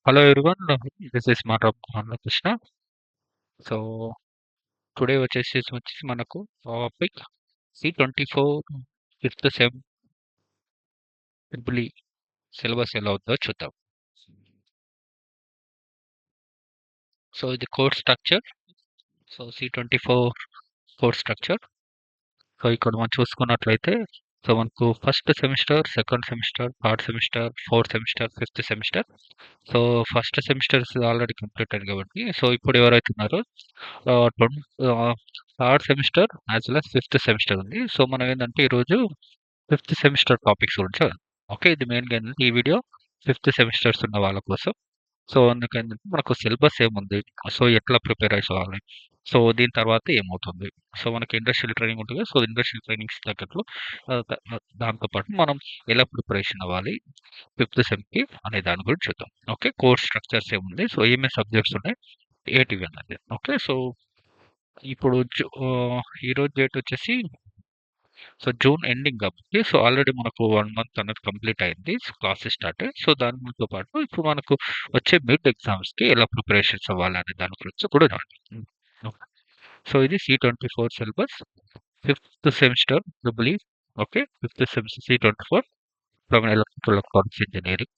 Hello everyone, this is Marab Krishna. So today వచ్చేసి మనకు topic C24 fifth sem triple syllabus ఎలా అవుతుందో చూద్దాం. సో ఇది course structure. So C24 course structure. So ఇక్కడ మనం చూసుకున్నట్లయితే సో మనకు first semester, second semester, third semester, fourth semester, fifth semester. So first semesters already complete అయింది కాబట్టి సో ఇప్పుడు ఎవరైతే ఉన్నారో ట్వం third semester as well as fifth semester ఉంది. సో మనం ఏంటంటే ఈరోజు ఫిఫ్త్ సెమిస్టర్ టాపిక్స్ గురించి ఓకే. ఇది మెయిన్గా ఏంటంటే ఈ వీడియో ఫిఫ్త్ సెమిస్టర్స్ ఉన్న వాళ్ళ కోసం. సో అందుకేంటంటే మనకు సిలబస్ ఏముంది, సో ఎట్లా ప్రిపేర్ అవ్వాలి, సో దీని తర్వాత ఏమవుతుంది, సో మనకి ఇండస్ట్రియల్ ట్రైనింగ్ ఉంటుంది. సో ఇండస్ట్రియల్ ట్రైనింగ్స్ తగ్గట్లు దాంతోపాటు మనం ఎలా ప్రిపరేషన్ అవ్వాలి ఫిఫ్త్ సెమ్కి అనే దాని గురించి చూద్దాం. ఓకే, కోర్స్ స్ట్రక్చర్స్ ఏముంది, సో ఏమేమి సబ్జెక్ట్స్ ఉన్నాయి, ఏటివి అన్నది. ఓకే, సో ఇప్పుడు ఈరోజు డేట్ వచ్చేసి సో జూన్ ఎండింగ్ కాబట్టి సో ఆల్రెడీ మనకు 1 మంత్ అనేది కంప్లీట్ అయింది. క్లాసెస్ స్టార్ట్ అయ్యాయి. సో దానితో పాటు ఇప్పుడు మనకు వచ్చే మిడ్ ఎగ్జామ్స్‌కి ఎలా ప్రిపరేషన్స్ అవ్వాలనే దాని గురించి కూడా ఓకే. సో ఇది C24 syllabus. Fifth semester triple E. Okay. Fifth semester C24 from electrical electronics engineering.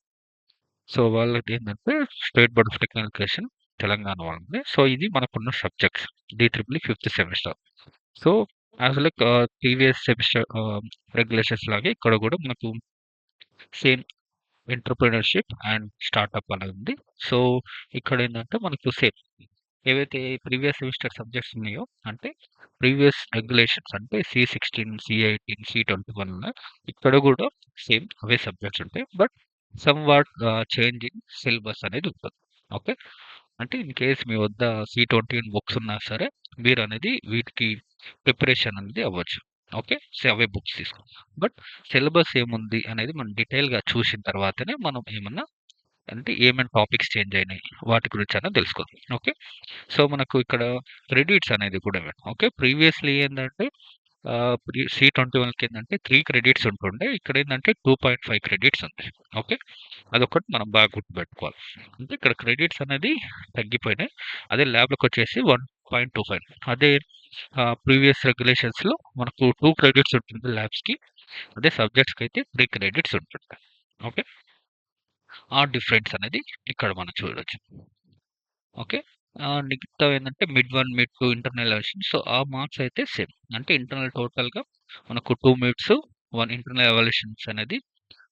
So వాళ్ళదేంటంటే state board of technical Telangana వాళ్ళది. సో ఇది మనకున్న subjects D3 fifth semester. So as like previous semester regulations లాగే ఇక్కడ కూడా మనకు same entrepreneurship and startup అనేది ఉంది. సో ఇక్కడ ఏంటంటే మనకు సేమ్ ఏవైతే ప్రీవియస్ సెమిస్టర్ సబ్జెక్ట్స్ ఉన్నాయో అంటే ప్రీవియస్ రెగ్యులేషన్స్ అంటే C16, C18, C21 ఉన్నాయి. ఇక్కడ కూడా సేమ్ అవే సబ్జెక్ట్స్ ఉంటాయి. But some what change in syllabus అనేది ఉంటుంది. ఓకే. అంటే ఇన్ కేస్ మీ వద్ద C21 బుక్స్ ఉన్నా సరే మీరనేది వీటికి ప్రిపరేషన్ అనేది అవ్వచ్చు. ఓకే. సో అవే బుక్స్ తీసుకోండి. బట్ సిలబస్ ఏముంది అనేది మనం డీటెయిల్‌గా చూసిన తర్వాతనే మనం ఏమన్నా అంటే ఏమేం టాపిక్స్ చేంజ్ అయినాయి వాటి గురించన్నా తెలుసుకోవాలి. ఓకే. సో మనకు ఇక్కడ క్రెడిట్స్ అనేది కూడా ఓకే. ప్రీవియస్‌లీ ఏందంటే C21కి ఏందంటే 3 క్రెడిట్స్ ఉంటుండే. ఇక్కడేందంటే 2.5 క్రెడిట్స్ ఉంది. ఓకే. అదొకటి మనం బాగా గుర్తుపెట్టుకోవాలి. అంటే ఇక్కడ క్రెడిట్స్ అనేది తగ్గిపోయినాయి. అదే ల్యాబ్‌లకొచ్చేసి 1.25. అదే ప్రీవియస్ రెగ్యులేషన్స్‌లో మనకు 2 క్రెడిట్స్ ఉంటుంది ల్యాబ్స్‌కి. అదే సబ్జెక్ట్స్‌కైతే 3 క్రెడిట్స్ ఉంటుంటాయి. ఓకే. ఆ డిఫరెన్స్ అనేది ఇక్కడ మనం చూడొచ్చు. ఓకే. మిగతావి ఏందంటే mid 1, mid 2 internal evaluation. So ఆ మార్క్స్ అయితే సేమ్. అంటే ఇంటర్నల్ టోటల్‌గా మనకు 2 మిడ్స్, 1 ఇంటర్నల్ ఎవాల్యుయేషన్స్ అనేది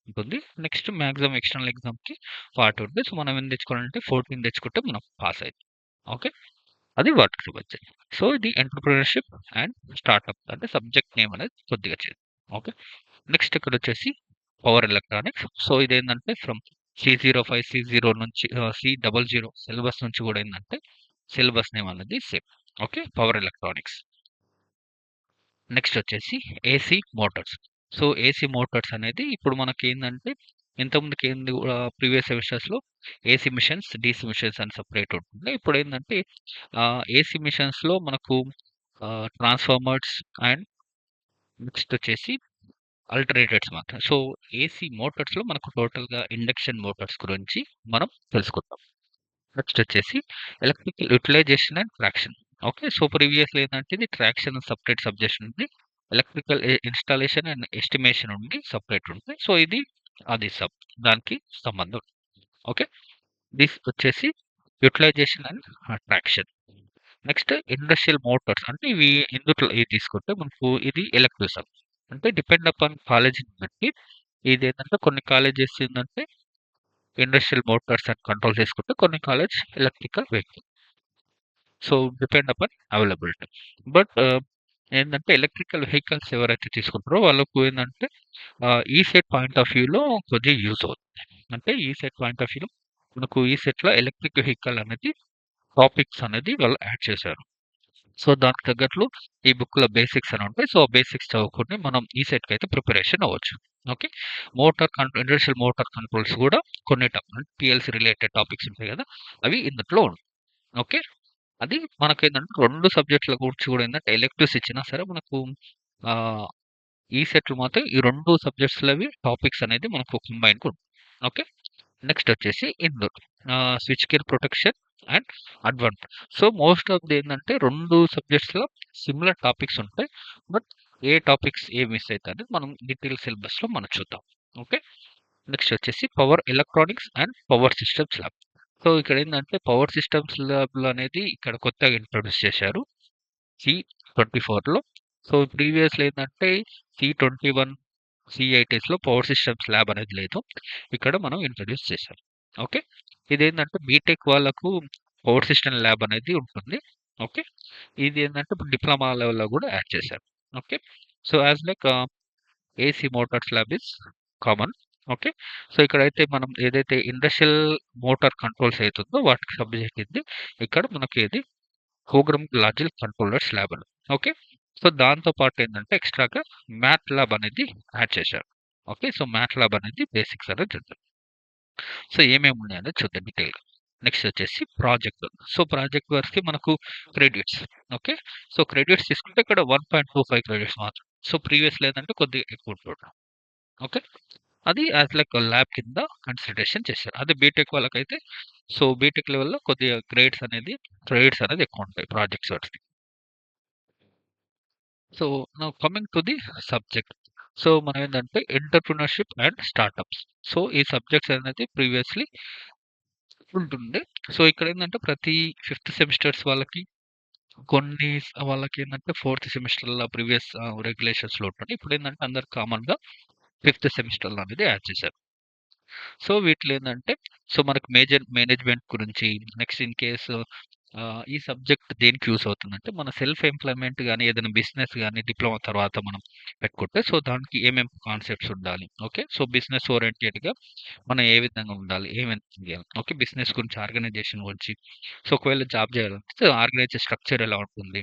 ఉంటుంది. నెక్స్ట్ మాక్సిమం ఎక్స్టర్నల్ ఎగ్జామ్‌కి 40 ఉంటుంది. సో మనం ఎన్ని తెచ్చుకోవాలంటే 14 తెచ్చుకుంటే మనం పాస్ అయితం. ఓకే. అది వాటికి సంబంధించింది. సో ఇది ఎంటర్‌ప్రెన్యూర్‌షిప్ అండ్ స్టార్టప్ అంటే సబ్జెక్ట్ నేమ్ అనేది కొద్దిగా చేంజ్. ఓకే. నెక్స్ట్ ఇక్కడొచ్చేసి పవర్ ఎలక్ట్రానిక్స్. సో ఇదేందంటే ఫ్రమ్ C05, C0 నుంచి C00 సిలబస్ నుంచి కూడా ఏందంటే సిలబస్ నేమ్ అనేది same. Okay. Power electronics. Next వచ్చేసి AC motors. So AC motors అనేది ఇప్పుడు మనకేందంటే ఇంతకుముందుకి ఏంది ప్రీవియస్ సెమిస్టర్స్‌లో ఏసీ మిషన్స్, డీసీ మిషన్స్ అని సెపరేట్ ఉంటుండే. ఇప్పుడేందంటే ఏసీ మిషన్స్‌లో మనకు ట్రాన్స్‌ఫార్మర్స్ అండ్ నెక్స్ట్ వచ్చేసి అల్టర్‌నేటర్స్ మాత్రం. సో ఏసీ మోటార్స్‌లో మనకు టోటల్‌గా ఇండక్షన్ మోటార్స్ గురించి మనం తెలుసుకుందాం. నెక్స్ట్ వచ్చేసి electrical utilisation and traction. Okay. So ప్రీవియస్‌లో ఏందంటే ఇది ట్రాక్షన్ సెపరేట్ సబ్జెక్ట్ ఉంది. ఎలక్ట్రికల్ ఇన్‌స్టాలేషన్ అండ్ ఎస్టిమేషన్ ఉండి సెపరేట్ ఉంది. సో ఇది అది దానికి సంబంధం. ఓకే. దిస్ వచ్చేసి utilisation and traction. Next industrial motors అంటే ఇవి ఇందుట్లో ఇది తీసుకుంటే మనకు ఇది ఎలక్ట్రిక్ అంటే డిపెండ్ అపాన్ కాలేజీని బట్టి ఇదేంటంటే కొన్ని కాలేజెస్ ఏందంటే ఇండస్ట్రియల్ మోటార్స్ అండ్ కంట్రోల్ చేసుకుంటే కొన్ని college electrical vehicle. So depend upon availability. But ఏందంటే ఎలక్ట్రికల్ వెహికల్స్ ఎవరైతే తీసుకుంటారో వాళ్ళకు ఏందంటే ఈసెట్ పాయింట్ ఆఫ్ వ్యూలో కొద్దిగా యూజ్ అవుతుంది. అంటే ఈసెట్ పాయింట్ ఆఫ్ వ్యూలో మనకు ఈసెట్‌లో ఎలక్ట్రిక్ వెహికల్ అనేది టాపిక్స్ అనేది వాళ్ళు యాడ్ చేశారు. సో దానికి తగ్గట్లు ఈ బుక్‌లో బేసిక్స్ అని ఉంటాయి. సో బేసిక్స్ చదువుకొని మనం ఈ సెట్‌కయితే ప్రిపరేషన్ అవ్వచ్చు. ఓకే. ఇండస్ట్రియల్ మోటార్ కంట్రోల్స్ గూడా కొన్ని పీఎల్‌సీ రిలేటెడ్ టాపిక్స్ ఉంటాయి గదా! అవి ఇందుట్లో ఉంటాయి. ఓకే. అది మనకేందంటే 2 సబ్జెక్ట్‌ల గురించి గూడా ఏందంటే ఎలెక్టివ్స్ ఇచ్చినా సరే మనకు ఆహ్, ఈ సెట్‌లు మాత్రం ఈ 2 సబ్జెక్ట్స్‌లవి టాపిక్స్ అనేది మనకు కంబైన్డ్‌గా ఉంటాయి. ఓకే. నెక్స్ట్ వచ్చేసి indoor switch gear protection and advance. So most of the ఏంటంటే 2 సబ్జెక్ట్స్‌లో సిమిలర్ టాపిక్స్ ఉంటాయి. బట్ ఏ టాపిక్స్ ఏ మిస్ అయితాయనేది మనం డీటెయిల్ సిలబస్‌లో మనం చూద్దాం. ఓకే. నెక్స్ట్ వచ్చేసి power electronics and power systems lab. So ఇక్కడ ఏందంటే పవర్ సిస్టమ్స్ ల్యాబ్‌లో అనేది ఇక్కడ కొత్తగా ఇంట్రొడ్యూస్ చేశారు. C24లో. సో ప్రీవియస్‌లో ఏందంటే C21, C80స్‌లో పవర్ సిస్టమ్స్ ల్యాబ్ అనేది లేదు. ఇక్కడ మనం ఇంట్రొడ్యూస్ చేశాం. ఓకే. ఇదేంటంటే బీటెక్ వాళ్ళకు పవర్ సిస్టమ్ ల్యాబ్ అనేది ఉంటుంది. ఓకే. ఇది ఏంటంటే ఇప్పుడు డిప్లొమా లెవెల్‌లో కూడా యాడ్ చేశారు. Okay. So as like AC motors lab is common. Okay. So ఇక్కడైతే మనం ఏదైతే ఇండస్ట్రియల్ మోటార్ కంట్రోల్స్ అయితుందో వాటికి సబ్జెక్ట్ ఇది. ఇక్కడ మనకి ఇది ప్రోగ్రామింగ్ లాజిక్ కంట్రోలర్స్ ల్యాబ్ అని. ఓకే. సో దాంతో పాటు ఏంటంటే ఎక్స్ట్రాగా మ్యాట్ ల్యాబ్ అనేది యాడ్ చేశారు. ఓకే. సో మ్యాట్ ల్యాబ్ అనేది బేసిక్స్ అనేది చూద్దాం. సో ఏమేమి ఉన్నాయనేది చూద్దాం డీటెయిల్‌గా. నెక్స్ట్ వచ్చేసి ప్రాజెక్ట్. సో ప్రాజెక్ట్ వర్క్‌కి మనకు క్రెడిట్స్. ఓకే. సో క్రెడిట్స్ తీసుకుంటే ఇక్కడ 1.25 క్రెడిట్స్ మాత్రం. సో ప్రీవియస్‌లో ఏందంటే కొద్దిగా ఎక్కువ ఉంటుండే. ఓకే. అది యాస్ లైక్ ల్యాబ్ కింద కన్సిడరేషన్ చేశారు. అదే బీటెక్ వాళ్ళకైతే సో బీటెక్ లెవెల్‌లో కొద్దిగా గ్రేడ్స్ అనేది క్రెడిట్స్ అనేది ఎక్కువ ఉంటాయి ప్రాజెక్ట్స్ వర్క్స్‌కి. So now coming to the subject. So మనం ఏందంటే ఎంటర్‌ప్రెన్యూర్‌షిప్ అండ్ స్టార్టప్స్. సో ఈ సబ్జెక్ట్స్ అనేది ప్రీవియస్‌లీ ఉంటుండే. సో ఇక్కడేందంటే ప్రతి ఫిఫ్త్ సెమిస్టర్స్ వాళ్ళకి కొన్ని వాళ్ళకేందంటే ఫోర్త్ సెమిస్టర్‌ల ప్రీవియస్ రెగ్యులేషన్స్‌లో ఉంటుండే. ఇప్పుడేందంటే అందరు కామన్‌గా ఫిఫ్త్ సెమిస్టర్‌లో అనేది యాడ్ చేశారు. సో వీటిలో ఏందంటే సో మనకు మేనేజ్‌మెంట్ గురించి నెక్స్ట్ ఇన్ కేస్ ఈ సబ్జెక్ట్ దేనికి యూజ్ అవుతుందంటే మన సెల్ఫ్ ఎంప్లాయ్‌మెంట్ గాని, ఏదైనా బిజినెస్ గాని డిప్లొమా తర్వాత మనం పెట్టుకుంటే సో దానికి ఏమేం కాన్సెప్ట్స్ ఉండాలి. ఓకే. సో బిజినెస్ ఓరియెంటెడ్‌గా మనం ఏ విధంగా ఉండాలి? ఏమేం చేయాలి? ఓకే. బిజినెస్ గురించి, ఆర్గనైజేషన్ గురించి. సో ఒకవేళ జాబ్ చేయాలంటే ఆర్గనైజేషన్ స్ట్రక్చర్ ఎలా ఉంటుంది?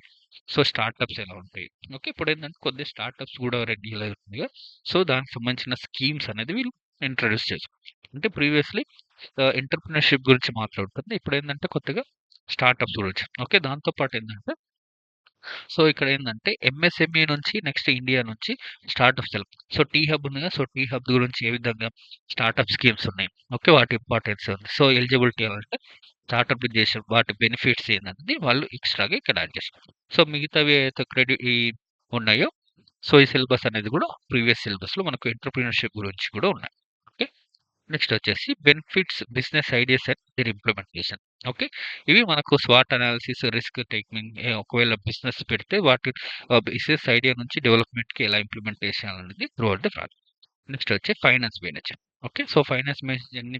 సో స్టార్టప్స్ ఎలా ఉంటాయి? ఓకే. ఇప్పుడేందంటే కొద్దిగా స్టార్టప్స్ కూడా రెడీగా అవుతుందిగా. సో దానికి సంబంధించిన స్కీమ్స్ అనేది వీళ్ళు ఇంట్రొడ్యూస్ చేశారు. అంటే ప్రీవియస్‌లీ ఎంటర్‌ప్రెన్యూర్‌షిప్ గురించి మాట్లాడుతుంది. ఇప్పుడేందంటే కొత్తగా స్టార్టప్స్ గురించి. ఓకే. దాంతో పాటు ఏందంటే సో ఇక్కడేందంటే ఎంఎస్ఎంఈ నుంచి నెక్స్ట్ ఇండియా నుంచి స్టార్టప్స్ సో టీ హబ్ ఉంది కదా! సో టీ హబ్ గురించి ఏ విధంగా స్టార్టప్ స్కీమ్స్ ఉన్నాయి. ఓకే. వాటి ఇంపార్టెన్స్ ఉంది. సో ఎలిజిబిలిటీ అంటే స్టార్టప్ చేసే వాటి బెనిఫిట్స్ ఏందనేది వాళ్ళు ఎక్స్‌ట్రాగా ఇక్కడ యాడ్ చేశారు. సో మిగతావి ఏవైతే ఈ ఉన్నాయో సో ఈ సిలబస్ అనేది కూడా ప్రీవియస్ సిలబస్‌లో మనకు ఎంటర్‌ప్రెన్యూర్‌షిప్ గురించి కూడా ఉన్నాయి. ఓకే. నెక్స్ట్ వచ్చేసి benefits, business ideas and their implementation. Okay. ఇవి మనకు స్వాట్ అనాలిసిస్, రిస్క్ టేకింగ్ ఒకవేళ బిజినెస్ పెడితే వాటి బిజినెస్ ఐడియా నుంచి డెవలప్‌మెంట్‌కి ఎలా ఇంప్లిమెంటేషన్ అనేది throughout the project. Next వచ్చి finance manager. Okay. So finance మేనేజర్‌ని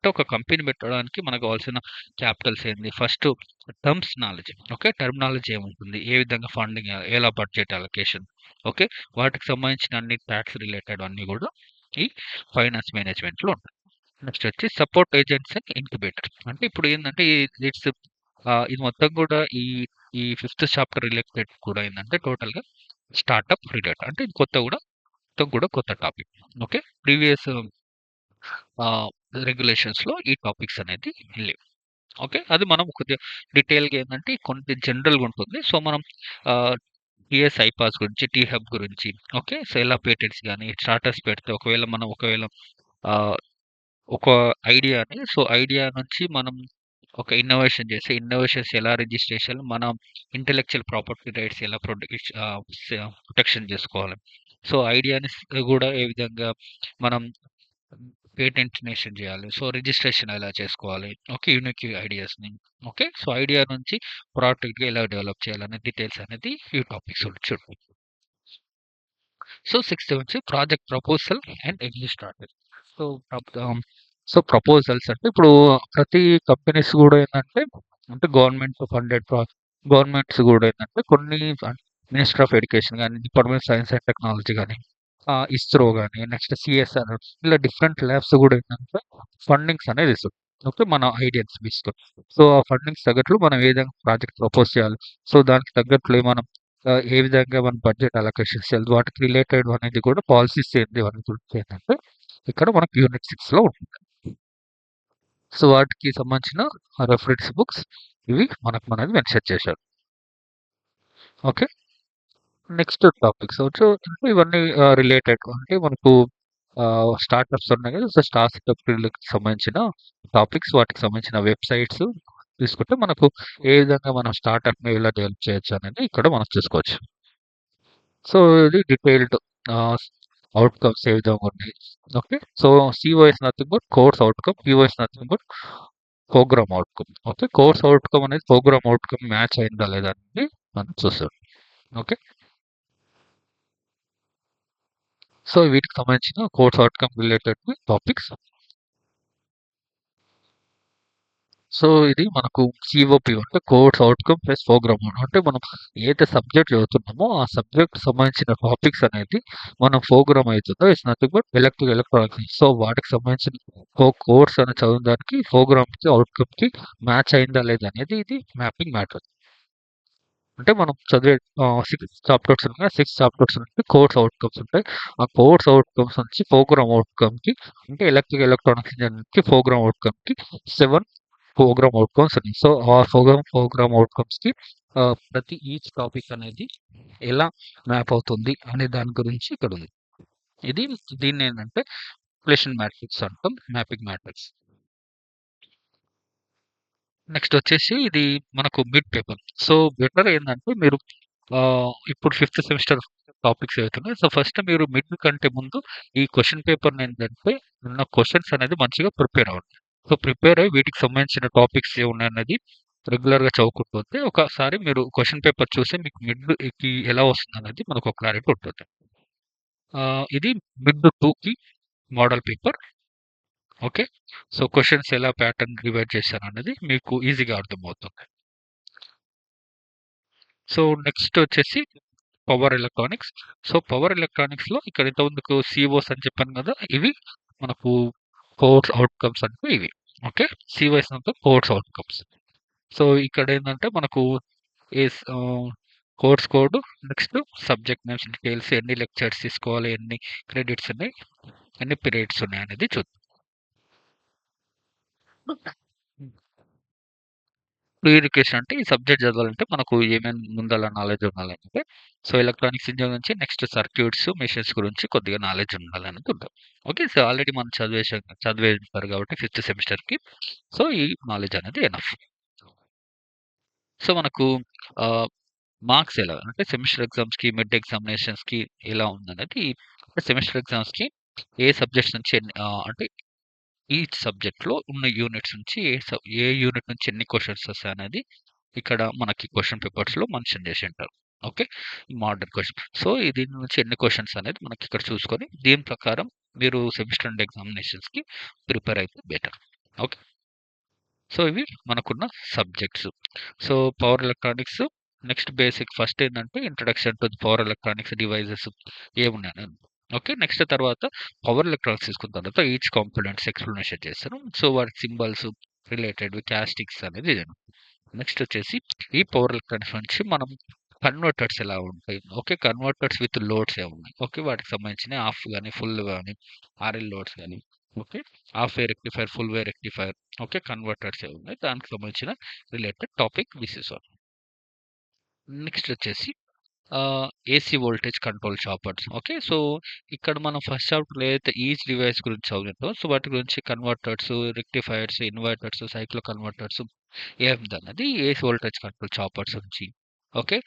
అంటే ఒక కంపెనీ పెట్టడానికి మనకు కావాల్సిన క్యాపిటల్స్ ఏంది? First terms knowledge. Okay. Terminology ఏముంటుంది? ఏ విధంగా ఫండింగ్ ఎలా బడ్జెట్ అలొకేషన్. ఓకే. వాటికి సంబంధించిన అన్ని టాక్స్ రిలేటెడ్ అన్నీ కూడా ఈ ఫైనాన్స్ మేనేజ్మెంట్‌లో ఉంటాయి. నెక్స్ట్ వచ్చి సపోర్ట్ ఏజెంట్స్ అండ్ ఇంక్యుబేటర్. అంటే ఇప్పుడు ఏందంటే ఇట్స్ ఇది మొత్తం కూడా ఈ ఫిఫ్త్ చాప్టర్ రిలేటెడ్ కూడా ఏందంటే టోటల్‌గా స్టార్టప్ రిలేటెడ్. అంటే ఇది కొత్త కూడా మొత్తం కూడా కొత్త టాపిక్. ఓకే. ప్రీవియస్ ఆహ్, రెగ్యులేషన్స్‌లో ఈ టాపిక్స్ అనేది లేవు. ఓకే. అది మనం కొద్దిగా డీటెయిల్‌గా ఏందంటే కొన్ని జనరల్‌గా ఉంటుంది. సో మనం ఆహ్, టీఎస్ ఐపాస్ గురించి, టీ హబ్ గురించి ఓకే. సో ఎలా పేటెంట్స్ గాని, స్టార్టర్స్ పెడితే ఒకవేళ ఆహ్, ఒక ఐడియాని సో ఐడియా నుంచి మనం ఒక ఇన్నోవేషన్ చేసి, ఇన్నోవేషన్స్ ఎలా రిజిస్ట్రేషన్ మనం ఇంటలెక్చువల్ ప్రాపర్టీ రైట్స్ ఎలా ప్రొటెక్షన్ చేసుకోవాలి. సో ఐడియాని గూడా ఏ విధంగా మనం పేటెంటినేషన్ చేయాలి. సో రిజిస్ట్రేషన్ ఎలా చేసుకోవాలి. ఓకే. యూనిక్ ఐడియాస్‌ని. ఓకే. సో ఐడియా నుంచి ప్రొడక్ట్‌గా ఎలా డెవలప్ చేయాలనే డీటెయిల్స్ అనేది ఈ టాపిక్స్ చూద్దాం. సో సిక్స్త్ వచ్చి project proposal and exit started. So so proposals అంటే ఇప్పుడు ప్రతి కంపెనీస్ గూడా ఏందంటే అంటే గవర్నమెంట్స్ గూడా ఏందంటే కొన్ని మినిస్ట్రీ ఆఫ్ ఎడ్యుకేషన్ గాని, department of science and technology గాని, ఇస్రో గాని, నెక్స్ట్ సీఎస్ఆర్ ఇలా డిఫరెంట్ ల్యాబ్స్ గూడా ఏందంటే ఫండింగ్స్ అనేది ఇస్తది. ఓకే. మన ఐడియాస్ బేస్‌తో. సో ఆ ఫండింగ్స్ తగ్గట్లు మనం ఏ విధంగా ప్రాజెక్ట్ ప్రపోజ్ చేయాలి. సో దానికి తగ్గట్లు మనం ఏ విధంగా మనం బడ్జెట్ అలొకేషన్స్ చేయాలి. వాటికి రిలేటెడ్ అనేది కూడా పాలిసీస్ ఏంటి అని గురించి ఏంటంటే ఇక్కడ మనకు యూనిట్ 6లో ఉంటుంది. సో వాటికి సంబంధించిన రెఫరెన్స్ బుక్స్ ఇవి మనది మెన్షన్ చేశారు. ఓకే. నెక్స్ట్ టాపిక్స్ వచ్చి అంటే ఇవన్నీ రిలేటెడ్ అంటే మనకు స్టార్టప్స్ ఉన్నాయి కదా! సో, స్టార్టప్‌లకి సంబంధించిన టాపిక్స్, వాటికి సంబంధించిన వెబ్‌సైట్స్ తీసుకుంటే మనకు ఏ విధంగా మనం స్టార్టప్‌ని ఎలా డెవలప్ చేయొచ్చు అనేది ఇక్కడ మనం చూసుకోవచ్చు. సో, ఇది డీటెయిల్డ్ ఆహ్, ఔట్‌కమ్స్ ఏ విధంగా ఉన్నాయి. Okay. So, CO is nothing but course outcome. PO is nothing but programme outcome. Okay. Course outcome అనేది ప్రోగ్రామ్ ఔట్‌కమ్ మ్యాచ్ అయిందా లేదా అనేది మనం చూస్తాం. ఓకే. సో, వీటికి సంబంధించిన course outcome related topics. So, ఇది మనకు సీఓపీ అంటే కోర్స్ ఔట్‌కమ్ ప్లస్ ప్రోగ్రామ్ అంటే మనం ఏదైతే సబ్జెక్ట్ చదువుతున్నామో, ఆ సబ్జెక్ట్‌కి సంబంధించిన టాపిక్స్ అనేది మనం ప్రోగ్రామ్ అయితుందో it's nothing but electronics. So, వాటికి సంబంధించిన కోర్స్ అని చదివిన దానికి ప్రోగ్రామ్‌కి, ఔట్‌కమ్‌కి మ్యాచ్ అయిందా లేదా అనేది ఇది మ్యాపింగ్ మ్యాటర్. అంటే మనం చదివే 6 చాప్టర్స్ ఉన్నాయి. 6 చాప్టర్స్ నుండి కోర్స్ ఔట్‌కమ్స్ ఉంటాయి. ఆ కోర్స్ ఔట్‌కమ్స్ నుంచి ప్రోగ్రామ్ ఔట్‌కమ్‌కి అంటే ఎలక్ట్రానిక్స్ ఇంజినీరింగ్‌కి ప్రోగ్రామ్ ఔట్‌కమ్‌కి 7 ప్రోగ్రామ్ ఔట్‌కమ్స్ ఉన్నాయి. సో, ఆ ప్రోగ్రామ్ ఔట్‌కమ్స్‌కి ప్రతి ఈచ్ టాపిక్ అనేది ఎలా మ్యాప్ అవుతుంది అనే దాని గురించి ఇక్కడ ఉంది. ఇది దీన్నేంటంటే రిలేషన్ మ్యాట్రిక్స్ అంటాం. Mapping matrix. నెక్స్ట్ వచ్చేసి ఇది మనకు మిడ్ పేపర్. సో, బెటర్ ఏందంటే మీరు ఇప్పుడు ఫిఫ్త్ సెమిస్టర్ టాపిక్స్ ఏవైతున్నాయో సో, ఫస్ట్ మీరు మిడ్ కంటే ముందు ఈ క్వెషన్ పేపర్‌నేంటంటే ఉన్న క్వెషన్స్ అనేది మంచిగా ప్రిపేర్ అవ్వండి. సో, ప్రిపేర్ అయ్యి వీటికి సంబంధించిన టాపిక్స్ ఏమున్నాయన్నది రెగ్యులర్‌గా చదువుకుంటూ పోతే ఒకసారి మీరు క్వెషన్ పేపర్ చూసి మీకు మిడ్‌కి ఎలా వస్తుందనేది మనకు ఒక క్లారిటీ ఉంటుంది. ఇది మిడ్ 2కి model paper. Okay. So, questions ఎలా ప్యాటర్న్ డివైడ్ చేశారన్నది మీకు ఈజీగా అర్థమవుతుంది. సో, నెక్స్ట్ వచ్చేసి పవర్ ఎలక్ట్రానిక్స్. సో, పవర్ ఎలక్ట్రానిక్స్‌లో ఇక్కడ ఇంతకుముందుకు సీఓస్ అని చెప్పాను గదా! ఇవి మనకు కోర్స్ ఔట్‌కమ్స్ అంటే ఇవి. ఓకే. సీఓఎస్ అంటే కోర్స్ ఔట్‌కమ్స్. సో, ఇక్కడేందంటే మనకు course code next subject names details ఎన్ని లెక్చర్స్ తీసుకోవాలి, ఎన్ని క్రెడిట్స్ ఉన్నాయి, ఎన్ని పీరియడ్స్ ఉన్నాయనేది చూద్దాం. ప్రీ రిక్వెస్ట్ అంటే ఈ సబ్జెక్ట్ చదవాలంటే మనకు ఏమేమి ముందల నాలెడ్జ్ ఉండాలంటే, సో, ఎలక్ట్రానిక్స్ ఇంజినీరింగ్ నుంచి నెక్స్ట్ సర్క్యూట్స్, మెషిన్స్ గురించి కొద్దిగా నాలెడ్జ్ ఉండాలనేది ఉంటుంది. ఓకే. సో, ఆల్రెడీ మనం చదివేసారు కాబట్టి ఫిఫ్త్ సెమిస్టర్‌కి. సో, ఈ నాలెడ్జ్ అనేది ఎనఫ్. సో, మనకు ఆహ్, మార్క్స్ ఎలా అంటే సెమిస్టర్ ఎగ్జామ్స్‌కి, మిడ్ ఎగ్జామినేషన్స్‌కి ఎలా ఉందనేది సెమిస్టర్ ఎగ్జామ్స్‌కి ఏ సబ్జెక్ట్స్ నుంచి అంటే ఈచ్ సబ్జెక్ట్‌లో ఉన్న యూనిట్స్ నుంచి ఏ యూనిట్ నుంచి ఎన్ని క్వెషన్స్ వస్తాయనేది ఇక్కడ మనకి క్వెషన్ పేపర్స్‌లో మెన్షన్ జేసుంటారు. ఓకే. Model question. సో, దీని నుంచి ఎన్ని క్వెషన్స్ అనేది మనకిక్కడ చూసుకొని, దీని ప్రకారం మీరు సెమిస్టర్ ఎండ్ ఎగ్జామినేషన్స్‌కి ప్రిపేర్ అయితే బెటర్. ఓకే. సో, ఇవి మనకున్న subjects. So, power electronics next basic first ఏందంటే introduction to the power electronics devices ఏమున్నాయని. ఓకే. నెక్స్ట్ తర్వాత పవర్ ఎలక్ట్రానిక్స్ తీసుకున్న తర్వాత ఈచ్ కాంపోనెంట్స్ ఎక్స్‌ప్లనేషన్ చేస్తాను. సో, వాటి సింబల్స్ రిలేటెడ్‌వి క్యారెక్టరిస్టిక్స్ అనేది ఇదే. నెక్స్ట్ వచ్చేసి ఈ పవర్ ఎలక్ట్రానిక్స్ నుంచి మనం కన్వర్టర్స్ ఎలా ఉంటాయి. ఓకే. కన్వర్టర్స్ విత్ లోడ్స్ ఏమున్నాయి. ఓకే. వాటికి సంబంధించినయి హాఫ్ గాని, ఫుల్ గాని, ఆర్ఎల్ లోడ్స్ గాని, okay. Half way rectifier, full way rectifier, okay. Converters ఏవున్నాయి. దానికి సంబంధించిన related topic this is all. Next వచ్చేసి AC voltage control choppers. Okay. So, ఇక్కడ మనం ఫస్ట్ చాప్టర్‌లో ఏదైతే ఈచ్ డివైస్ గురించి చదివినామో సో, వాటి గురించి converters, rectifiers, inverters, cycloconverters ఏందన్నది ఏసీ వోల్టేజ్ కంట్రోల్ చాపర్స్ నుంచి. ఓకే.